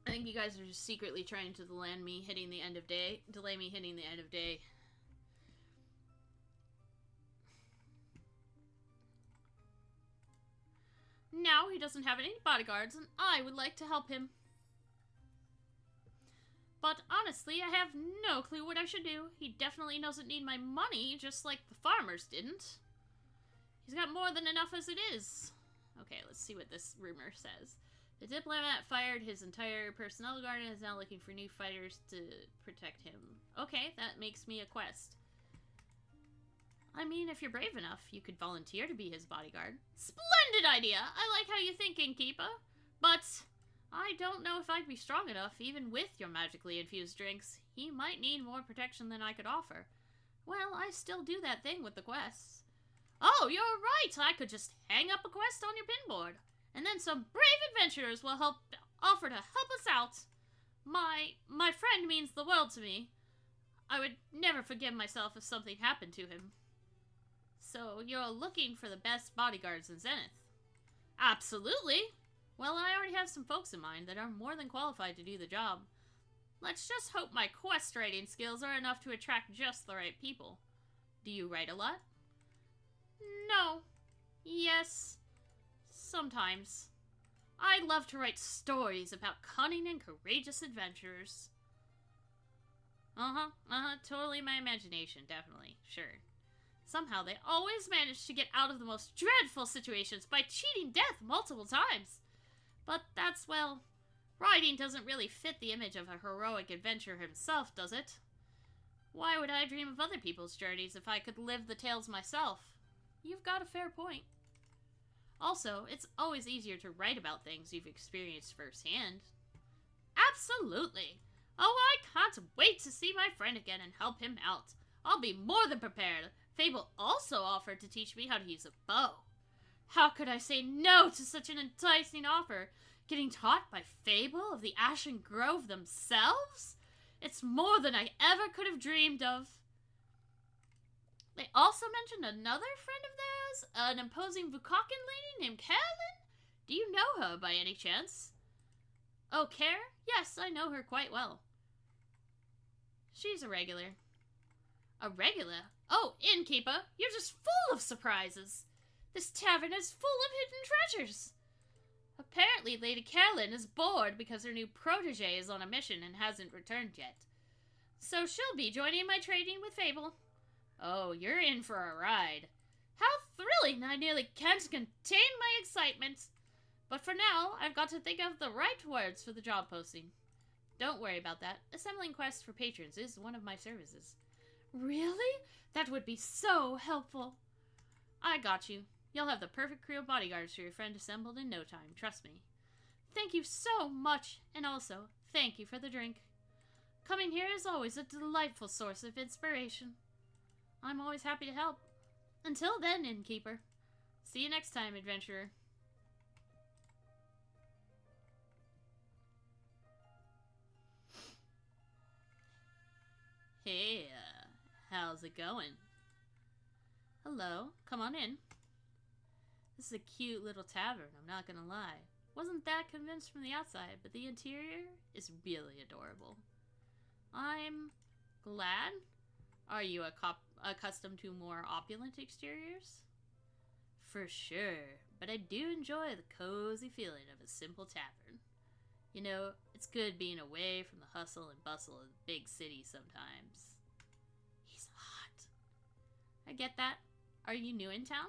I think you guys are just secretly trying to delay me hitting the end of day. Now he doesn't have any bodyguards, and I would like to help him. But honestly, I have no clue what I should do. He definitely doesn't need my money, just like the farmers didn't. He's got more than enough as it is. Okay, let's see what this rumor says. The diplomat fired his entire personnel guard and is now looking for new fighters to protect him. Okay, that makes me a quest. I mean, if you're brave enough, you could volunteer to be his bodyguard. Splendid idea! I like how you think, Innkeeper. But I don't know if I'd be strong enough, even with your magically infused drinks. He might need more protection than I could offer. Well, I still do that thing with the quests. Oh, you're right! I could just hang up a quest on your pinboard. And then some brave adventurers will offer to help us out. My friend means the world to me. I would never forgive myself if something happened to him. So, you're looking for the best bodyguards in Zenith? Absolutely! Well, I already have some folks in mind that are more than qualified to do the job. Let's just hope my quest writing skills are enough to attract just the right people. Do you write a lot? No. Yes. Sometimes. I love to write stories about cunning and courageous adventurers. Totally my imagination, definitely. Sure. Somehow they always manage to get out of the most dreadful situations by cheating death multiple times. But that's, well, writing doesn't really fit the image of a heroic adventurer himself, does it? Why would I dream of other people's journeys if I could live the tales myself? You've got a fair point. Also, it's always easier to write about things you've experienced firsthand. Absolutely! Oh, I can't wait to see my friend again and help him out. I'll be more than prepared. Fable also offered to teach me how to use a bow. How could I say no to such an enticing offer? Getting taught by Fable of the Ashen Grove themselves? It's more than I ever could have dreamed of. They also mentioned another friend of theirs, an imposing Vukakin lady named Carolyn. Do you know her by any chance? Oh, Care? Yes, I know her quite well. She's a regular. A regular? Oh, Innkeeper, you're just full of surprises. This tavern is full of hidden treasures. Apparently, Lady Carolyn is bored because her new protege is on a mission and hasn't returned yet. So she'll be joining my trading with Fable. Oh, you're in for a ride. How thrilling! I nearly can't contain my excitement. But for now, I've got to think of the right words for the job posting. Don't worry about that. Assembling quests for patrons is one of my services. Really? That would be so helpful. I got you. You'll have the perfect crew of bodyguards for your friend assembled in no time, trust me. Thank you so much, and also, thank you for the drink. Coming here is always a delightful source of inspiration. I'm always happy to help. Until then, Innkeeper. See you next time, adventurer. Hey, How's it going? Hello, come on in. This is a cute little tavern, I'm not gonna lie. Wasn't that convinced from the outside, but the interior is really adorable. I'm glad. Are you accustomed to more opulent exteriors? For sure, but I do enjoy the cozy feeling of a simple tavern. You know, it's good being away from the hustle and bustle of the big city sometimes. He's hot. I get that. Are you new in town?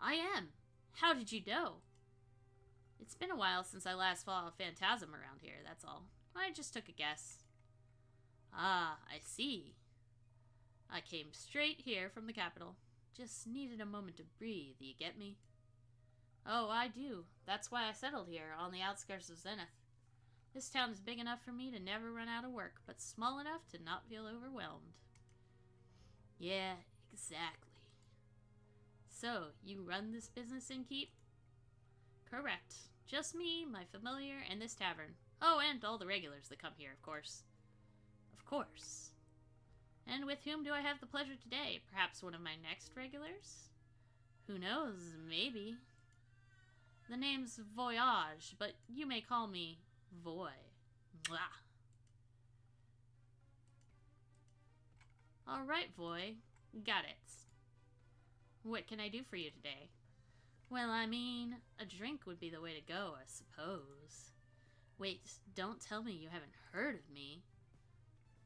I am. How did you know? It's been a while since I last saw a phantasm around here, that's all. I just took a guess. Ah, I see. I came straight here from the capital. Just needed a moment to breathe, you get me? Oh, I do. That's why I settled here, on the outskirts of Zenith. This town is big enough for me to never run out of work, but small enough to not feel overwhelmed. Yeah, exactly. So, you run this business in Keep? Correct. Just me, my familiar, and this tavern. Oh, and all the regulars that come here, of course. Of course. And with whom do I have the pleasure today? Perhaps one of my next regulars? Who knows, maybe. The name's Voyage, but you may call me Voy. Mwah. Alright, Voy. Got it. What can I do for you today? Well, I mean, a drink would be the way to go, I suppose. Wait, don't tell me you haven't heard of me.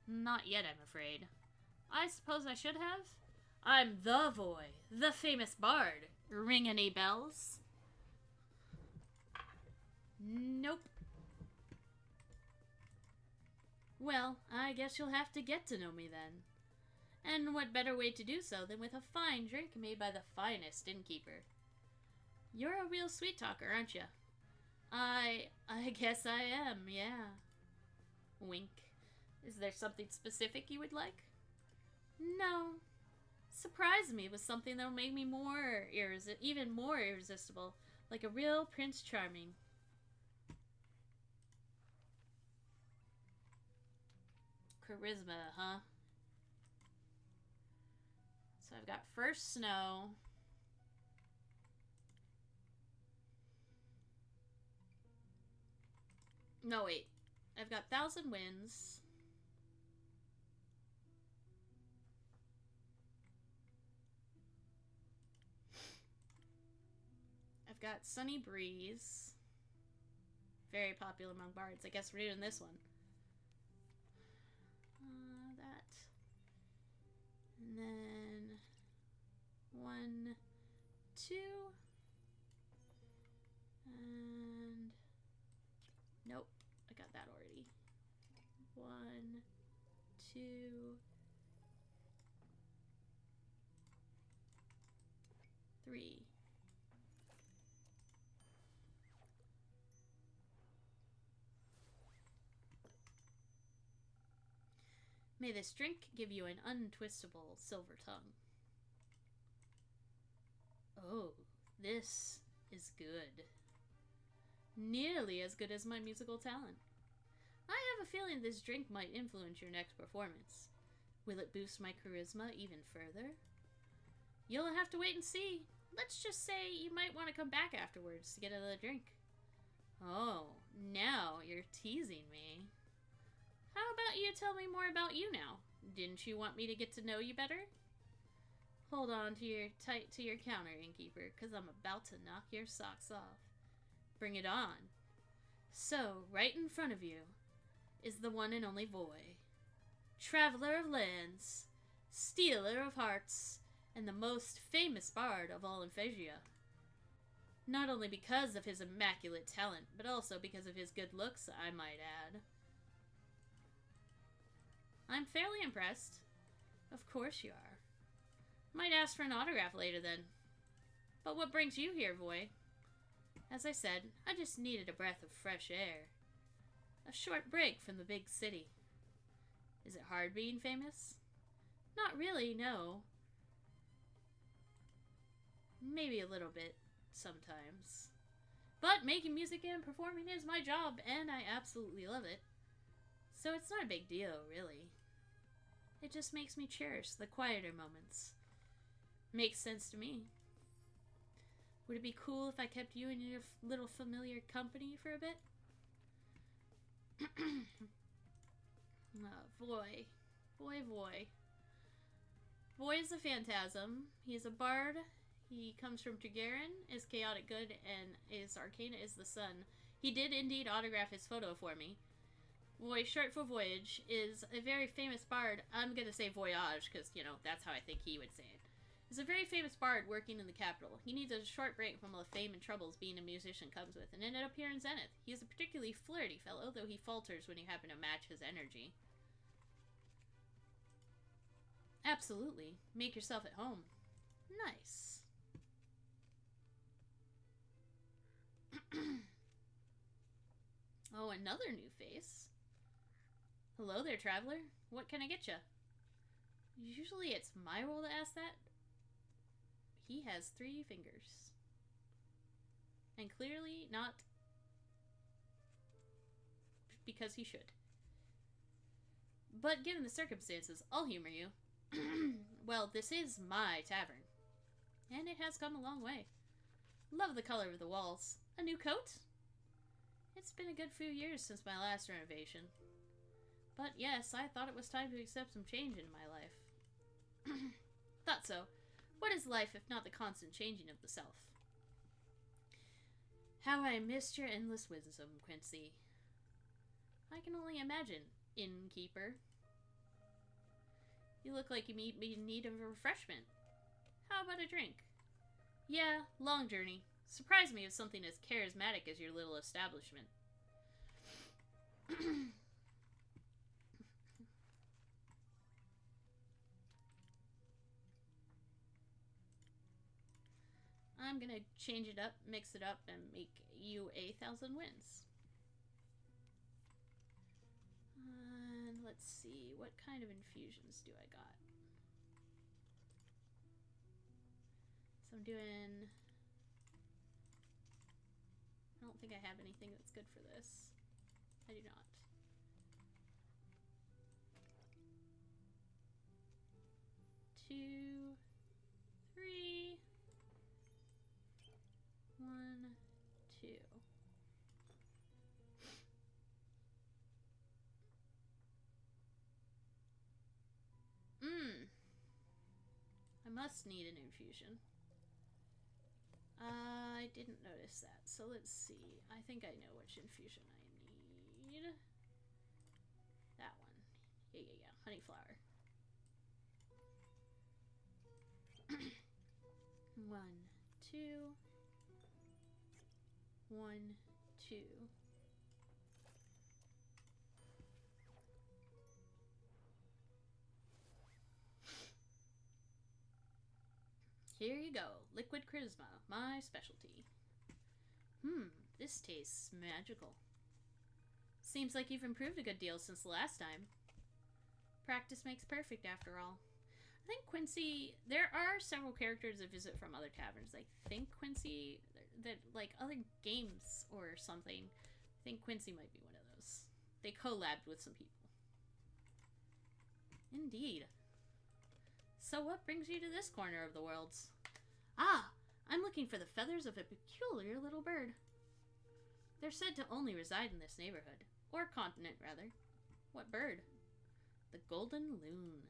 Not yet, I'm afraid. I suppose I should have? I'm the Voy, the famous bard. Ring any bells? Nope. Well, I guess you'll have to get to know me then. And what better way to do so than with a fine drink made by the finest innkeeper? You're a real sweet talker, aren't you? I guess I am, yeah. Wink. Is there something specific you would like? No. Surprise me with something that'll make me even more irresistible, like a real Prince Charming. Charisma, huh? So I've got first snow. No, wait. I've got 1,000 Winds. I've got Sunny Breeze. Very popular among bards. I guess we're doing this one. That. And then 1, 2. And nope. I got that already. 1, 2. 3. May this drink give you an untwistable silver tongue. Oh, this is good. Nearly as good as my musical talent. I have a feeling this drink might influence your next performance. Will it boost my charisma even further? You'll have to wait and see. Let's just say you might want to come back afterwards to get another drink. Oh, now you're teasing me. How about you tell me more about you now? Didn't you want me to get to know you better? Hold on tight to your counter, innkeeper, because I'm about to knock your socks off. Bring it on. So, right in front of you is the one and only Voy. Traveler of lands, stealer of hearts, and the most famous bard of all Emphasia. Not only because of his immaculate talent, but also because of his good looks, I might add. I'm fairly impressed. Of course you are. Might ask for an autograph later then. But what brings you here, Voy? As I said, I just needed a breath of fresh air. A short break from the big city. Is it hard being famous? Not really, no. Maybe a little bit, sometimes. But making music and performing is my job, and I absolutely love it. So it's not a big deal, really. It just makes me cherish the quieter moments. Makes sense to me. Would it be cool if I kept you in your little familiar company for a bit? Oh, boy. Boy. Boy is a phantasm. He is a bard. He comes from Trigarin, is chaotic good, and is Arcana is the sun. He did indeed autograph his photo for me. Voy, short for voyage, is a very famous bard. I'm gonna say voyage, because, you know, that's how I think he would say it. He's a very famous bard working in the capital. He needs a short break from all the fame and troubles being a musician comes with, and ended up here in Zenith. He is a particularly flirty fellow, though he falters when you happen to match his energy. Absolutely. Make yourself at home. Nice. Oh, another new face. Hello there, traveler. What can I get you? Usually it's my role to ask that. He has 3 fingers. And clearly not because he should. But given the circumstances, I'll humor you. Well, this is my tavern. And it has come a long way. Love the color of the walls. A new coat? It's been a good few years since my last renovation. But yes, I thought it was time to accept some change in my life. Thought so. What is life if not the constant changing of the self? How I missed your endless wisdom, Quincy. I can only imagine, innkeeper. You look like you may be in need of a refreshment. How about a drink? Yeah, long journey. Surprise me with something as charismatic as your little establishment. I'm gonna change it up, mix it up, and make you 1,000 wins. And let's see, what kind of infusions do I got? So I'm doing... I don't think I have anything that's good for this. I do not. Two, three, 1, 2. I must need an infusion. I didn't notice that, so let's see. I think I know which infusion I need. That one. Yeah. Honey flower. 1, 2. 1, 2. Here you go. Liquid charisma, my specialty. This tastes magical. Seems like you've improved a good deal since the last time. Practice makes perfect, after all. I think Quincy... There are several characters that visit from other taverns. I think Quincy... That, like, other games or something. I think Quincy might be one of those. They collabed with some people. Indeed. So what brings you to this corner of the worlds? Ah, I'm looking for the feathers of a peculiar little bird. They're said to only reside in this neighborhood. Or continent, rather. What bird? The golden loon.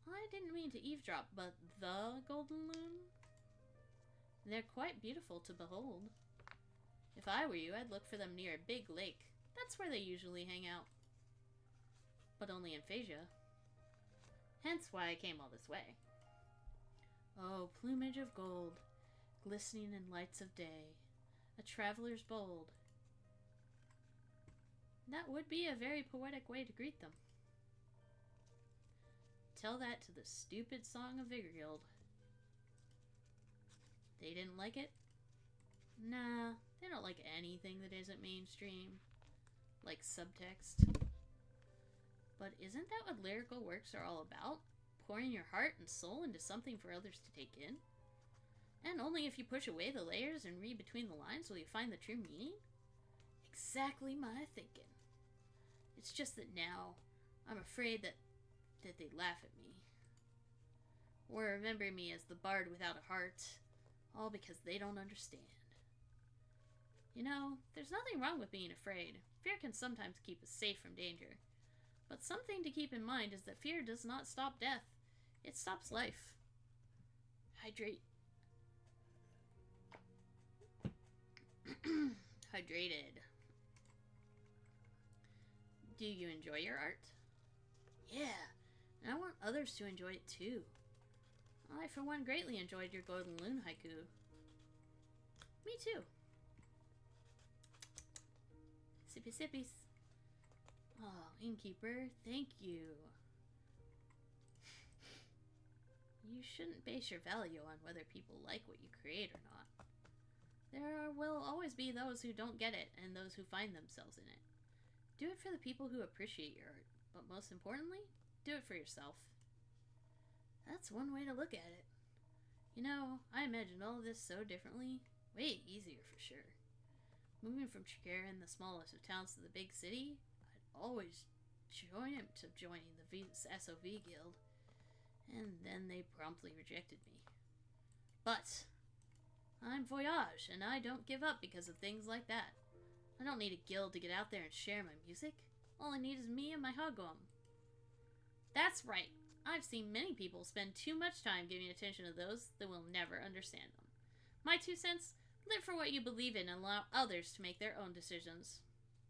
I didn't mean to eavesdrop, but the golden loon? They're quite beautiful to behold. If I were you, I'd look for them near a big lake. That's where they usually hang out. But only in Phasia. Hence why I came all this way. Oh, plumage of gold, glistening in lights of day, a traveler's bold. That would be a very poetic way to greet them. Tell that to the stupid song of Vigrild. They didn't like it? Nah, they don't like anything that isn't mainstream. Like subtext. But isn't that what lyrical works are all about? Pouring your heart and soul into something for others to take in? And only if you push away the layers and read between the lines will you find the true meaning? Exactly my thinking. It's just that now, I'm afraid that they laugh at me. Or remember me as the bard without a heart, all because they don't understand. You know, there's nothing wrong with being afraid. Fear can sometimes keep us safe from danger. But something to keep in mind is that fear does not stop death. It stops life. Hydrate. Hydrated. Do you enjoy your art? Yeah, and I want others to enjoy it too. I, for one, greatly enjoyed your Golden Loon haiku. Me too. Sippy sippies. Oh, Innkeeper, thank you. You shouldn't base your value on whether people like what you create or not. There will always be those who don't get it and those who find themselves in it. Do it for the people who appreciate your art, but most importantly, do it for yourself. That's one way to look at it. You know, I imagined all of this so differently. Way easier for sure. Moving from Chicago, the smallest of towns, to the big city, I'd always dreamt of joining the SOV guild, and then they promptly rejected me. But I'm Voyage, and I don't give up because of things like that. I don't need a guild to get out there and share my music. All I need is me and my hugum. That's right. I've seen many people spend too much time giving attention to those that will never understand them. My 2 cents, live for what you believe in and allow others to make their own decisions.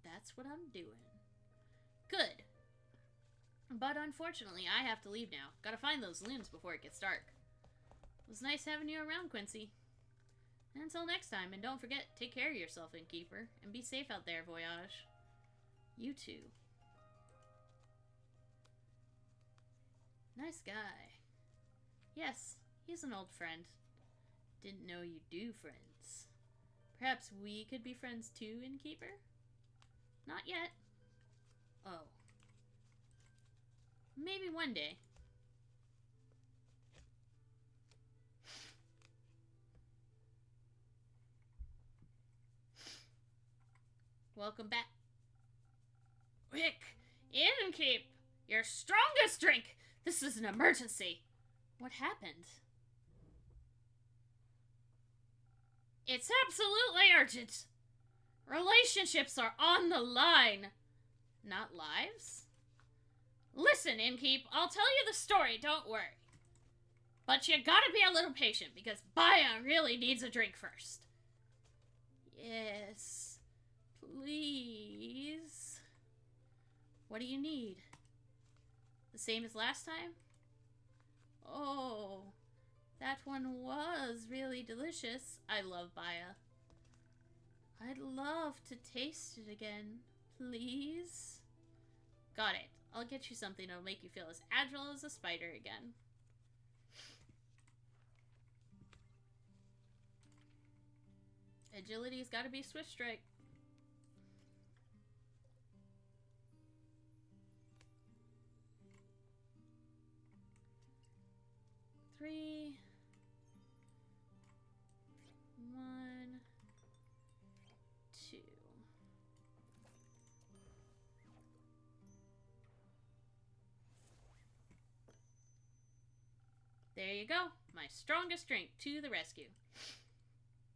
That's what I'm doing. Good. But unfortunately, I have to leave now. Gotta find those loons before it gets dark. It was nice having you around, Quincy. Until next time, and don't forget, take care of yourself, Innkeeper, and be safe out there, Voyage. You too. Nice guy. Yes, he's an old friend. Didn't know you do friends. Perhaps we could be friends too, Innkeeper? Not yet. Oh. Maybe one day. Welcome back. Quick! Innkeep! Your strongest drink! This is an emergency! What happened? It's absolutely urgent! Relationships are on the line! Not lives? Listen, Innkeep, I'll tell you the story, don't worry. But you gotta be a little patient, because Baya really needs a drink first. Yes, please. What do you need? The same as last time? Oh, that one was really delicious. I love Baya. I'd love to taste it again, please. Got it. I'll get you something that'll make you feel as agile as a spider again. Agility's gotta be Swift Strike. Three. 1, 2. There you go. My strongest drink to the rescue.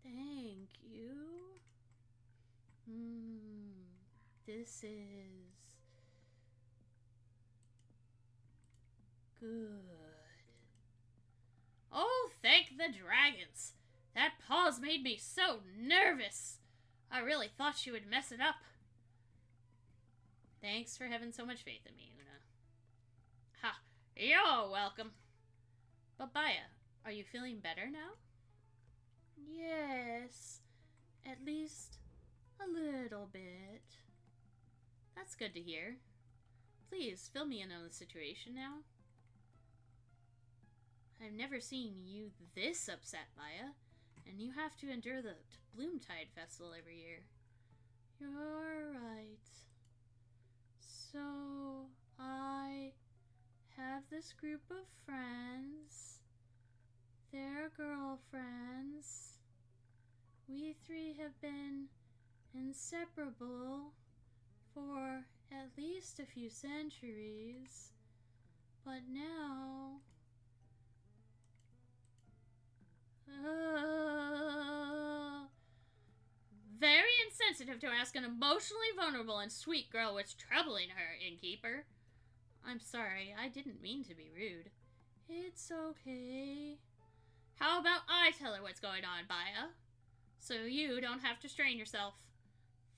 Thank you. This is good. Oh, thank the dragons. That pause made me so nervous. I really thought she would mess it up. Thanks for having so much faith in me, Una. Ha, you're welcome. But Baya, are you feeling better now? Yes, at least a little bit. That's good to hear. Please, fill me in on the situation now. I've never seen you this upset, Baya, and you have to endure the Bloomtide Festival every year. You're right. So, I have this group of friends. They're girlfriends. We 3 have been inseparable for at least a few centuries. But now... Very insensitive to ask an emotionally vulnerable and sweet girl what's troubling her, innkeeper. I'm sorry, I didn't mean to be rude. It's okay. How about I tell her what's going on, Baya? So you don't have to strain yourself.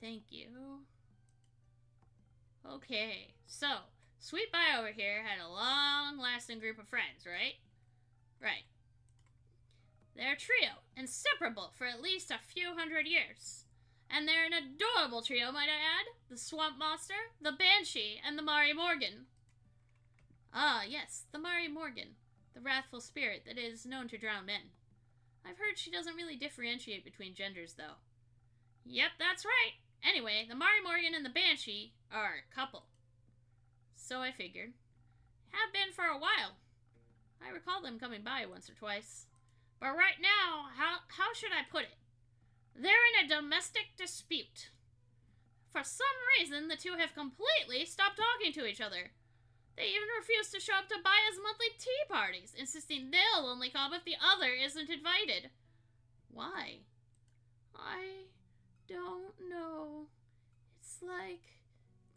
Thank you. Okay, so, Sweet Baya over here had a long-lasting group of friends, right? Right. They're a trio, inseparable for at least a few hundred years. And they're an adorable trio, might I add. The Swamp Monster, the Banshee, and the Mari Morgan. Ah, yes, the Mari Morgan, the wrathful spirit that is known to drown men. I've heard she doesn't really differentiate between genders, though. Yep, that's right. Anyway, the Mari Morgan and the Banshee are a couple. So I figured. Have been for a while. I recall them coming by once or twice. But right now, how should I put it? They're in a domestic dispute. For some reason, the two have completely stopped talking to each other. They even refuse to show up to Baya's monthly tea parties, insisting they'll only come if the other isn't invited. Why? I don't know. It's like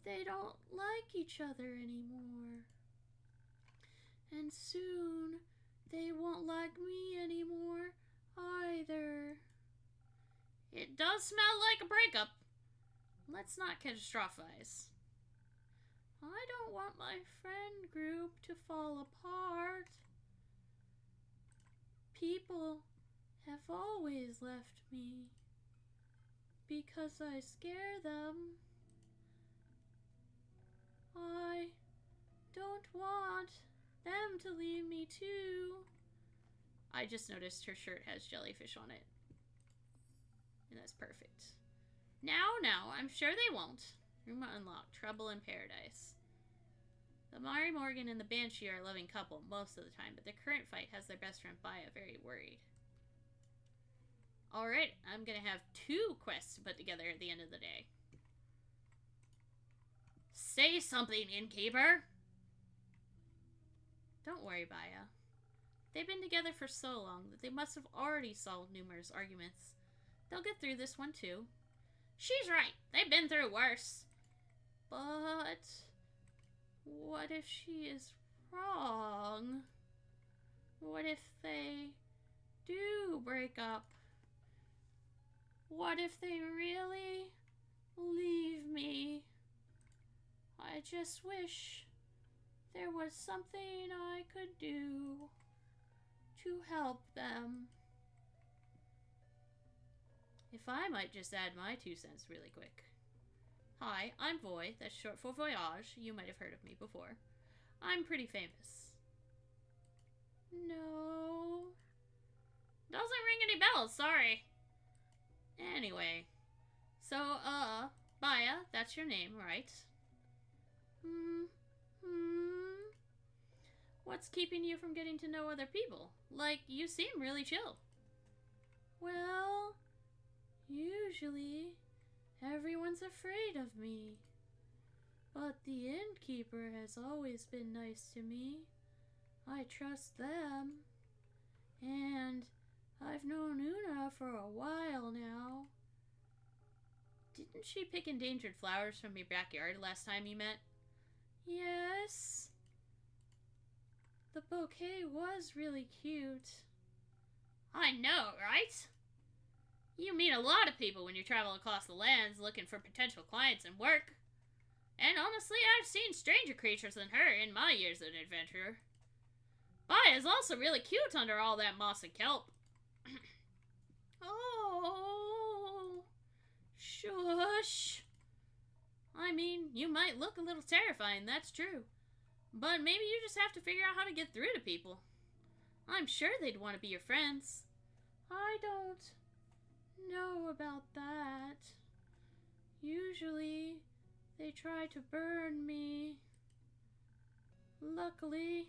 they don't like each other anymore. And soon they won't like me anymore either. It does smell like a breakup. Let's not catastrophize. I don't want my friend group to fall apart. People have always left me because I scare them. I don't want them to leave me too. I just noticed her shirt has jellyfish on it. And that's perfect. Now, I'm sure they won't. Room unlocked. Trouble in paradise. The Mari Morgan and the Banshee are a loving couple most of the time, but the current fight has their best friend Baya very worried. Alright, I'm gonna have 2 quests to put together at the end of the day. Say something, innkeeper. Don't worry, Baya. They've been together for so long that they must have already solved numerous arguments. They'll get through this one too. She's right. They've been through worse. But what if she is wrong? What if they do break up? What if they really leave me? I just wish there was something I could do to help them. If I might just add my 2 cents really quick. Hi, I'm Voy, that's short for Voyage. You might have heard of me before. I'm pretty famous. No. Doesn't ring any bells, sorry. Anyway. So, Baya, that's your name, right? What's keeping you from getting to know other people? Like, you seem really chill. Well, usually, everyone's afraid of me. But the innkeeper has always been nice to me. I trust them. And I've known Una for a while now. Didn't she pick endangered flowers from your backyard last time you met? Yes. The bouquet was really cute. I know, right? You meet a lot of people when you travel across the lands looking for potential clients and work. And honestly, I've seen stranger creatures than her in my years as an adventurer. Baya's also really cute under all that moss and kelp. Oh, shush. I mean, you might look a little terrifying, that's true. But maybe you just have to figure out how to get through to people. I'm sure they'd want to be your friends. I don't know about that. Usually, they try to burn me. Luckily,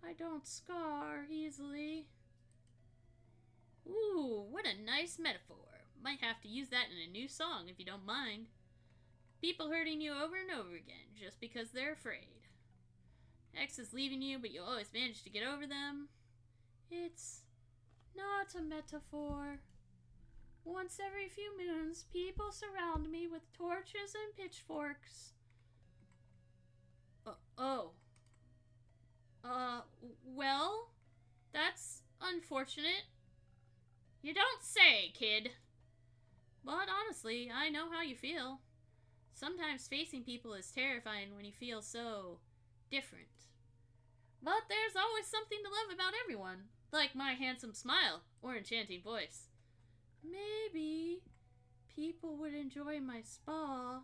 I don't scar easily. Ooh, what a nice metaphor. Might have to use that in a new song if you don't mind. People hurting you over and over again just because they're afraid. Exes leaving you, but you always manage to get over them. It's not a metaphor. Once every few moons, people surround me with torches and pitchforks. Well, that's unfortunate. You don't say, kid. But honestly, I know how you feel. Sometimes facing people is terrifying when you feel so different. But there's always something to love about everyone, like my handsome smile or enchanting voice. Maybe people would enjoy my spa.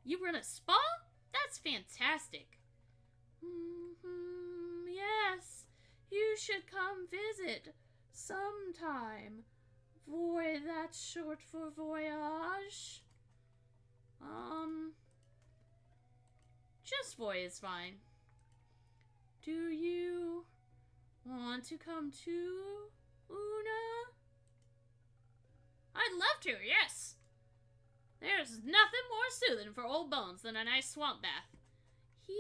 You run a spa? That's fantastic. Yes, you should come visit sometime. Voy, that's short for voyage. Just Voy is fine. Do you want to come too, Una? I'd love to, yes. There's nothing more soothing for old bones than a nice swamp bath. He.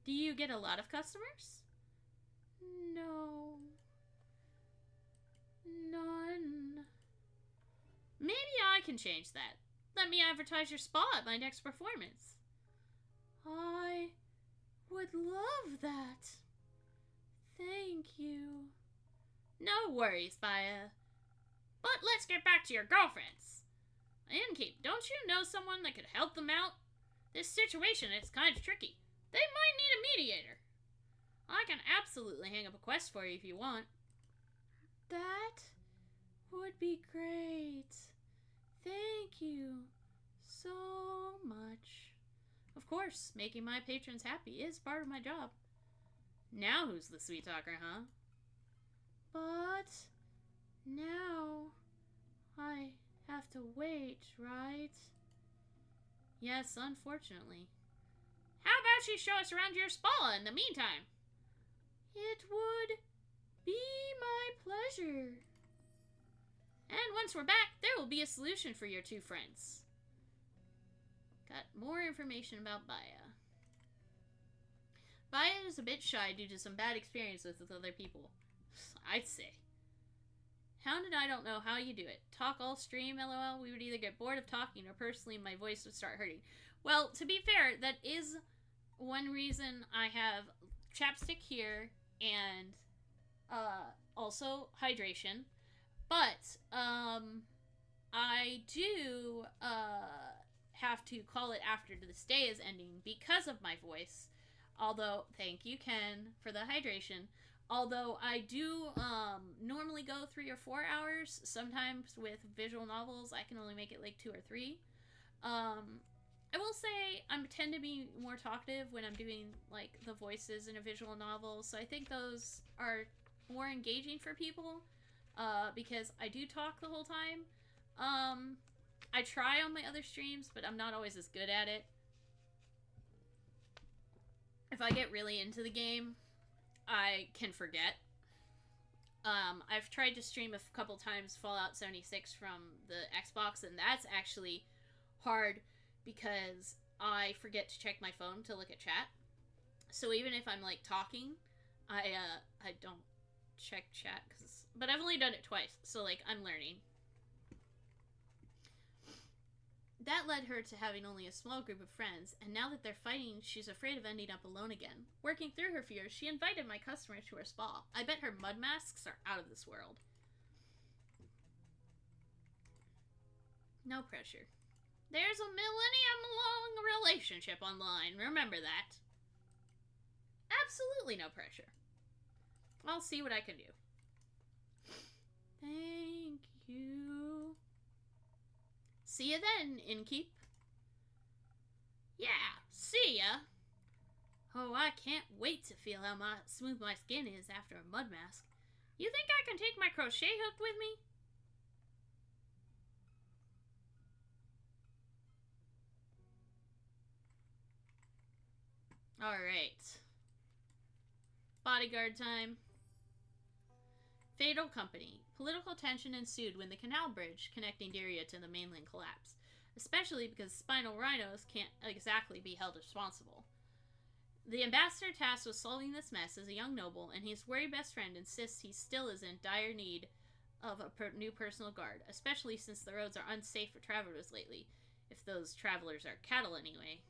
Do you get a lot of customers? No. None. Maybe I can change that. Let me advertise your spa at my next performance. I would love that. Thank you. No worries, Baya. But let's get back to your girlfriends. Innkeep, don't you know someone that could help them out? This situation is kind of tricky. They might need a mediator. I can absolutely hang up a quest for you if you want. That would be great. Thank you so much. Of course, making my patrons happy is part of my job. Now who's the sweet talker, huh? But now I have to wait, right? Yes, unfortunately. How about you show us around your spa in the meantime? It would be my pleasure. And once we're back, there will be a solution for your two friends. Got more information about Baya. Baya is a bit shy due to some bad experiences with other people. I'd say. Hound and I don't know how you do it. Talk all stream, lol. We would either get bored of talking or personally my voice would start hurting. Well, to be fair, that is one reason I have chapstick here and also hydration. But I do have to call it after this day is ending because of my voice. Although, thank you, Ken, for the hydration. Although I do normally go 3 or 4 hours. Sometimes with visual novels, I can only make it like 2 or 3. I will say I tend to be more talkative when I'm doing like the voices in a visual novel. So I think those are more engaging for people because I do talk the whole time. I try on my other streams, but I'm not always as good at it. If I get really into the game, I can forget. I've tried to stream a couple times Fallout 76 from the Xbox, and that's actually hard because I forget to check my phone to look at chat. So even if I'm like talking, I don't check chat, but I've only done it twice, so like I'm learning. That led her to having only a small group of friends, and now that they're fighting, she's afraid of ending up alone again. Working through her fears, she invited my customers to her spa. I bet her mud masks are out of this world. No pressure. There's a millennium-long relationship online, remember that. Absolutely no pressure. I'll see what I can do. Thank you. See ya then, Innkeep. Yeah, see ya. Oh, I can't wait to feel how smooth my skin is after a mud mask. You think I can take my crochet hook with me? Alright. Bodyguard time. Fatal Company. Political tension ensued when the canal bridge connecting Dyria to the mainland collapsed, especially because spinal rhinos can't exactly be held responsible. The ambassador tasked with solving this mess is a young noble, and his worried best friend insists he still is in dire need of a new personal guard, especially since the roads are unsafe for travelers lately, if those travelers are cattle anyway.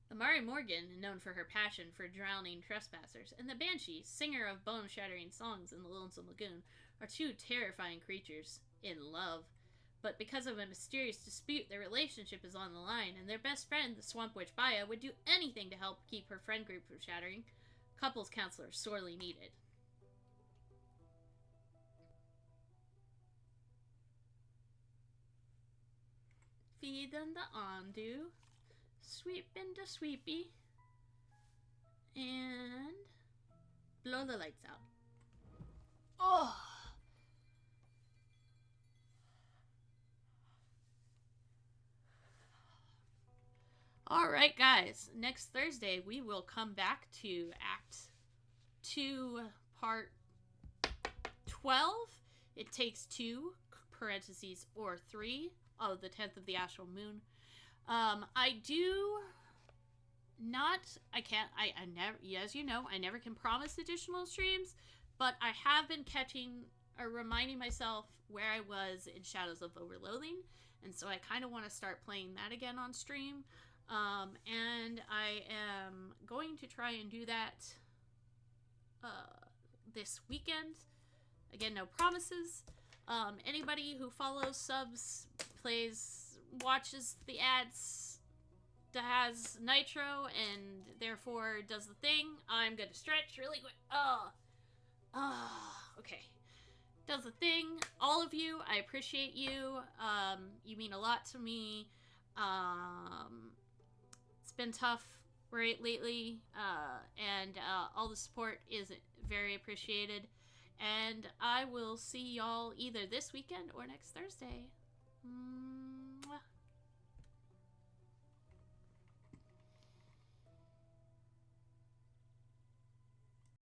The Mari Morgan, known for her passion for drowning trespassers, and the Banshee, singer of bone-shattering songs in the Lonesome Lagoon, are two terrifying creatures in love. But because of a mysterious dispute, their relationship is on the line, and their best friend, the Swamp Witch Baya, would do anything to help keep her friend group from shattering. Couples counselor sorely needed. Feed them the Andu. Sweep into Sweepy. And blow the lights out. Oh! Alright, guys. Next Thursday, we will come back to Act 2, Part 12. It takes 2, parentheses, or 3, of the 10th of the Astral Moon. I never, as you know, I never can promise additional streams, but I have been reminding myself where I was in Shadows of Overloathing, and so I kind of want to start playing that again on stream, and I am going to try and do that, this weekend. Again, no promises. Anybody who follows, subs, watches the ads, has Nitro, and therefore does the thing. I'm gonna stretch really quick. Okay. Does the thing. All of you, I appreciate you. You mean a lot to me. It's been tough lately, and all the support is very appreciated. And I will see y'all either this weekend or next Thursday. Mwah.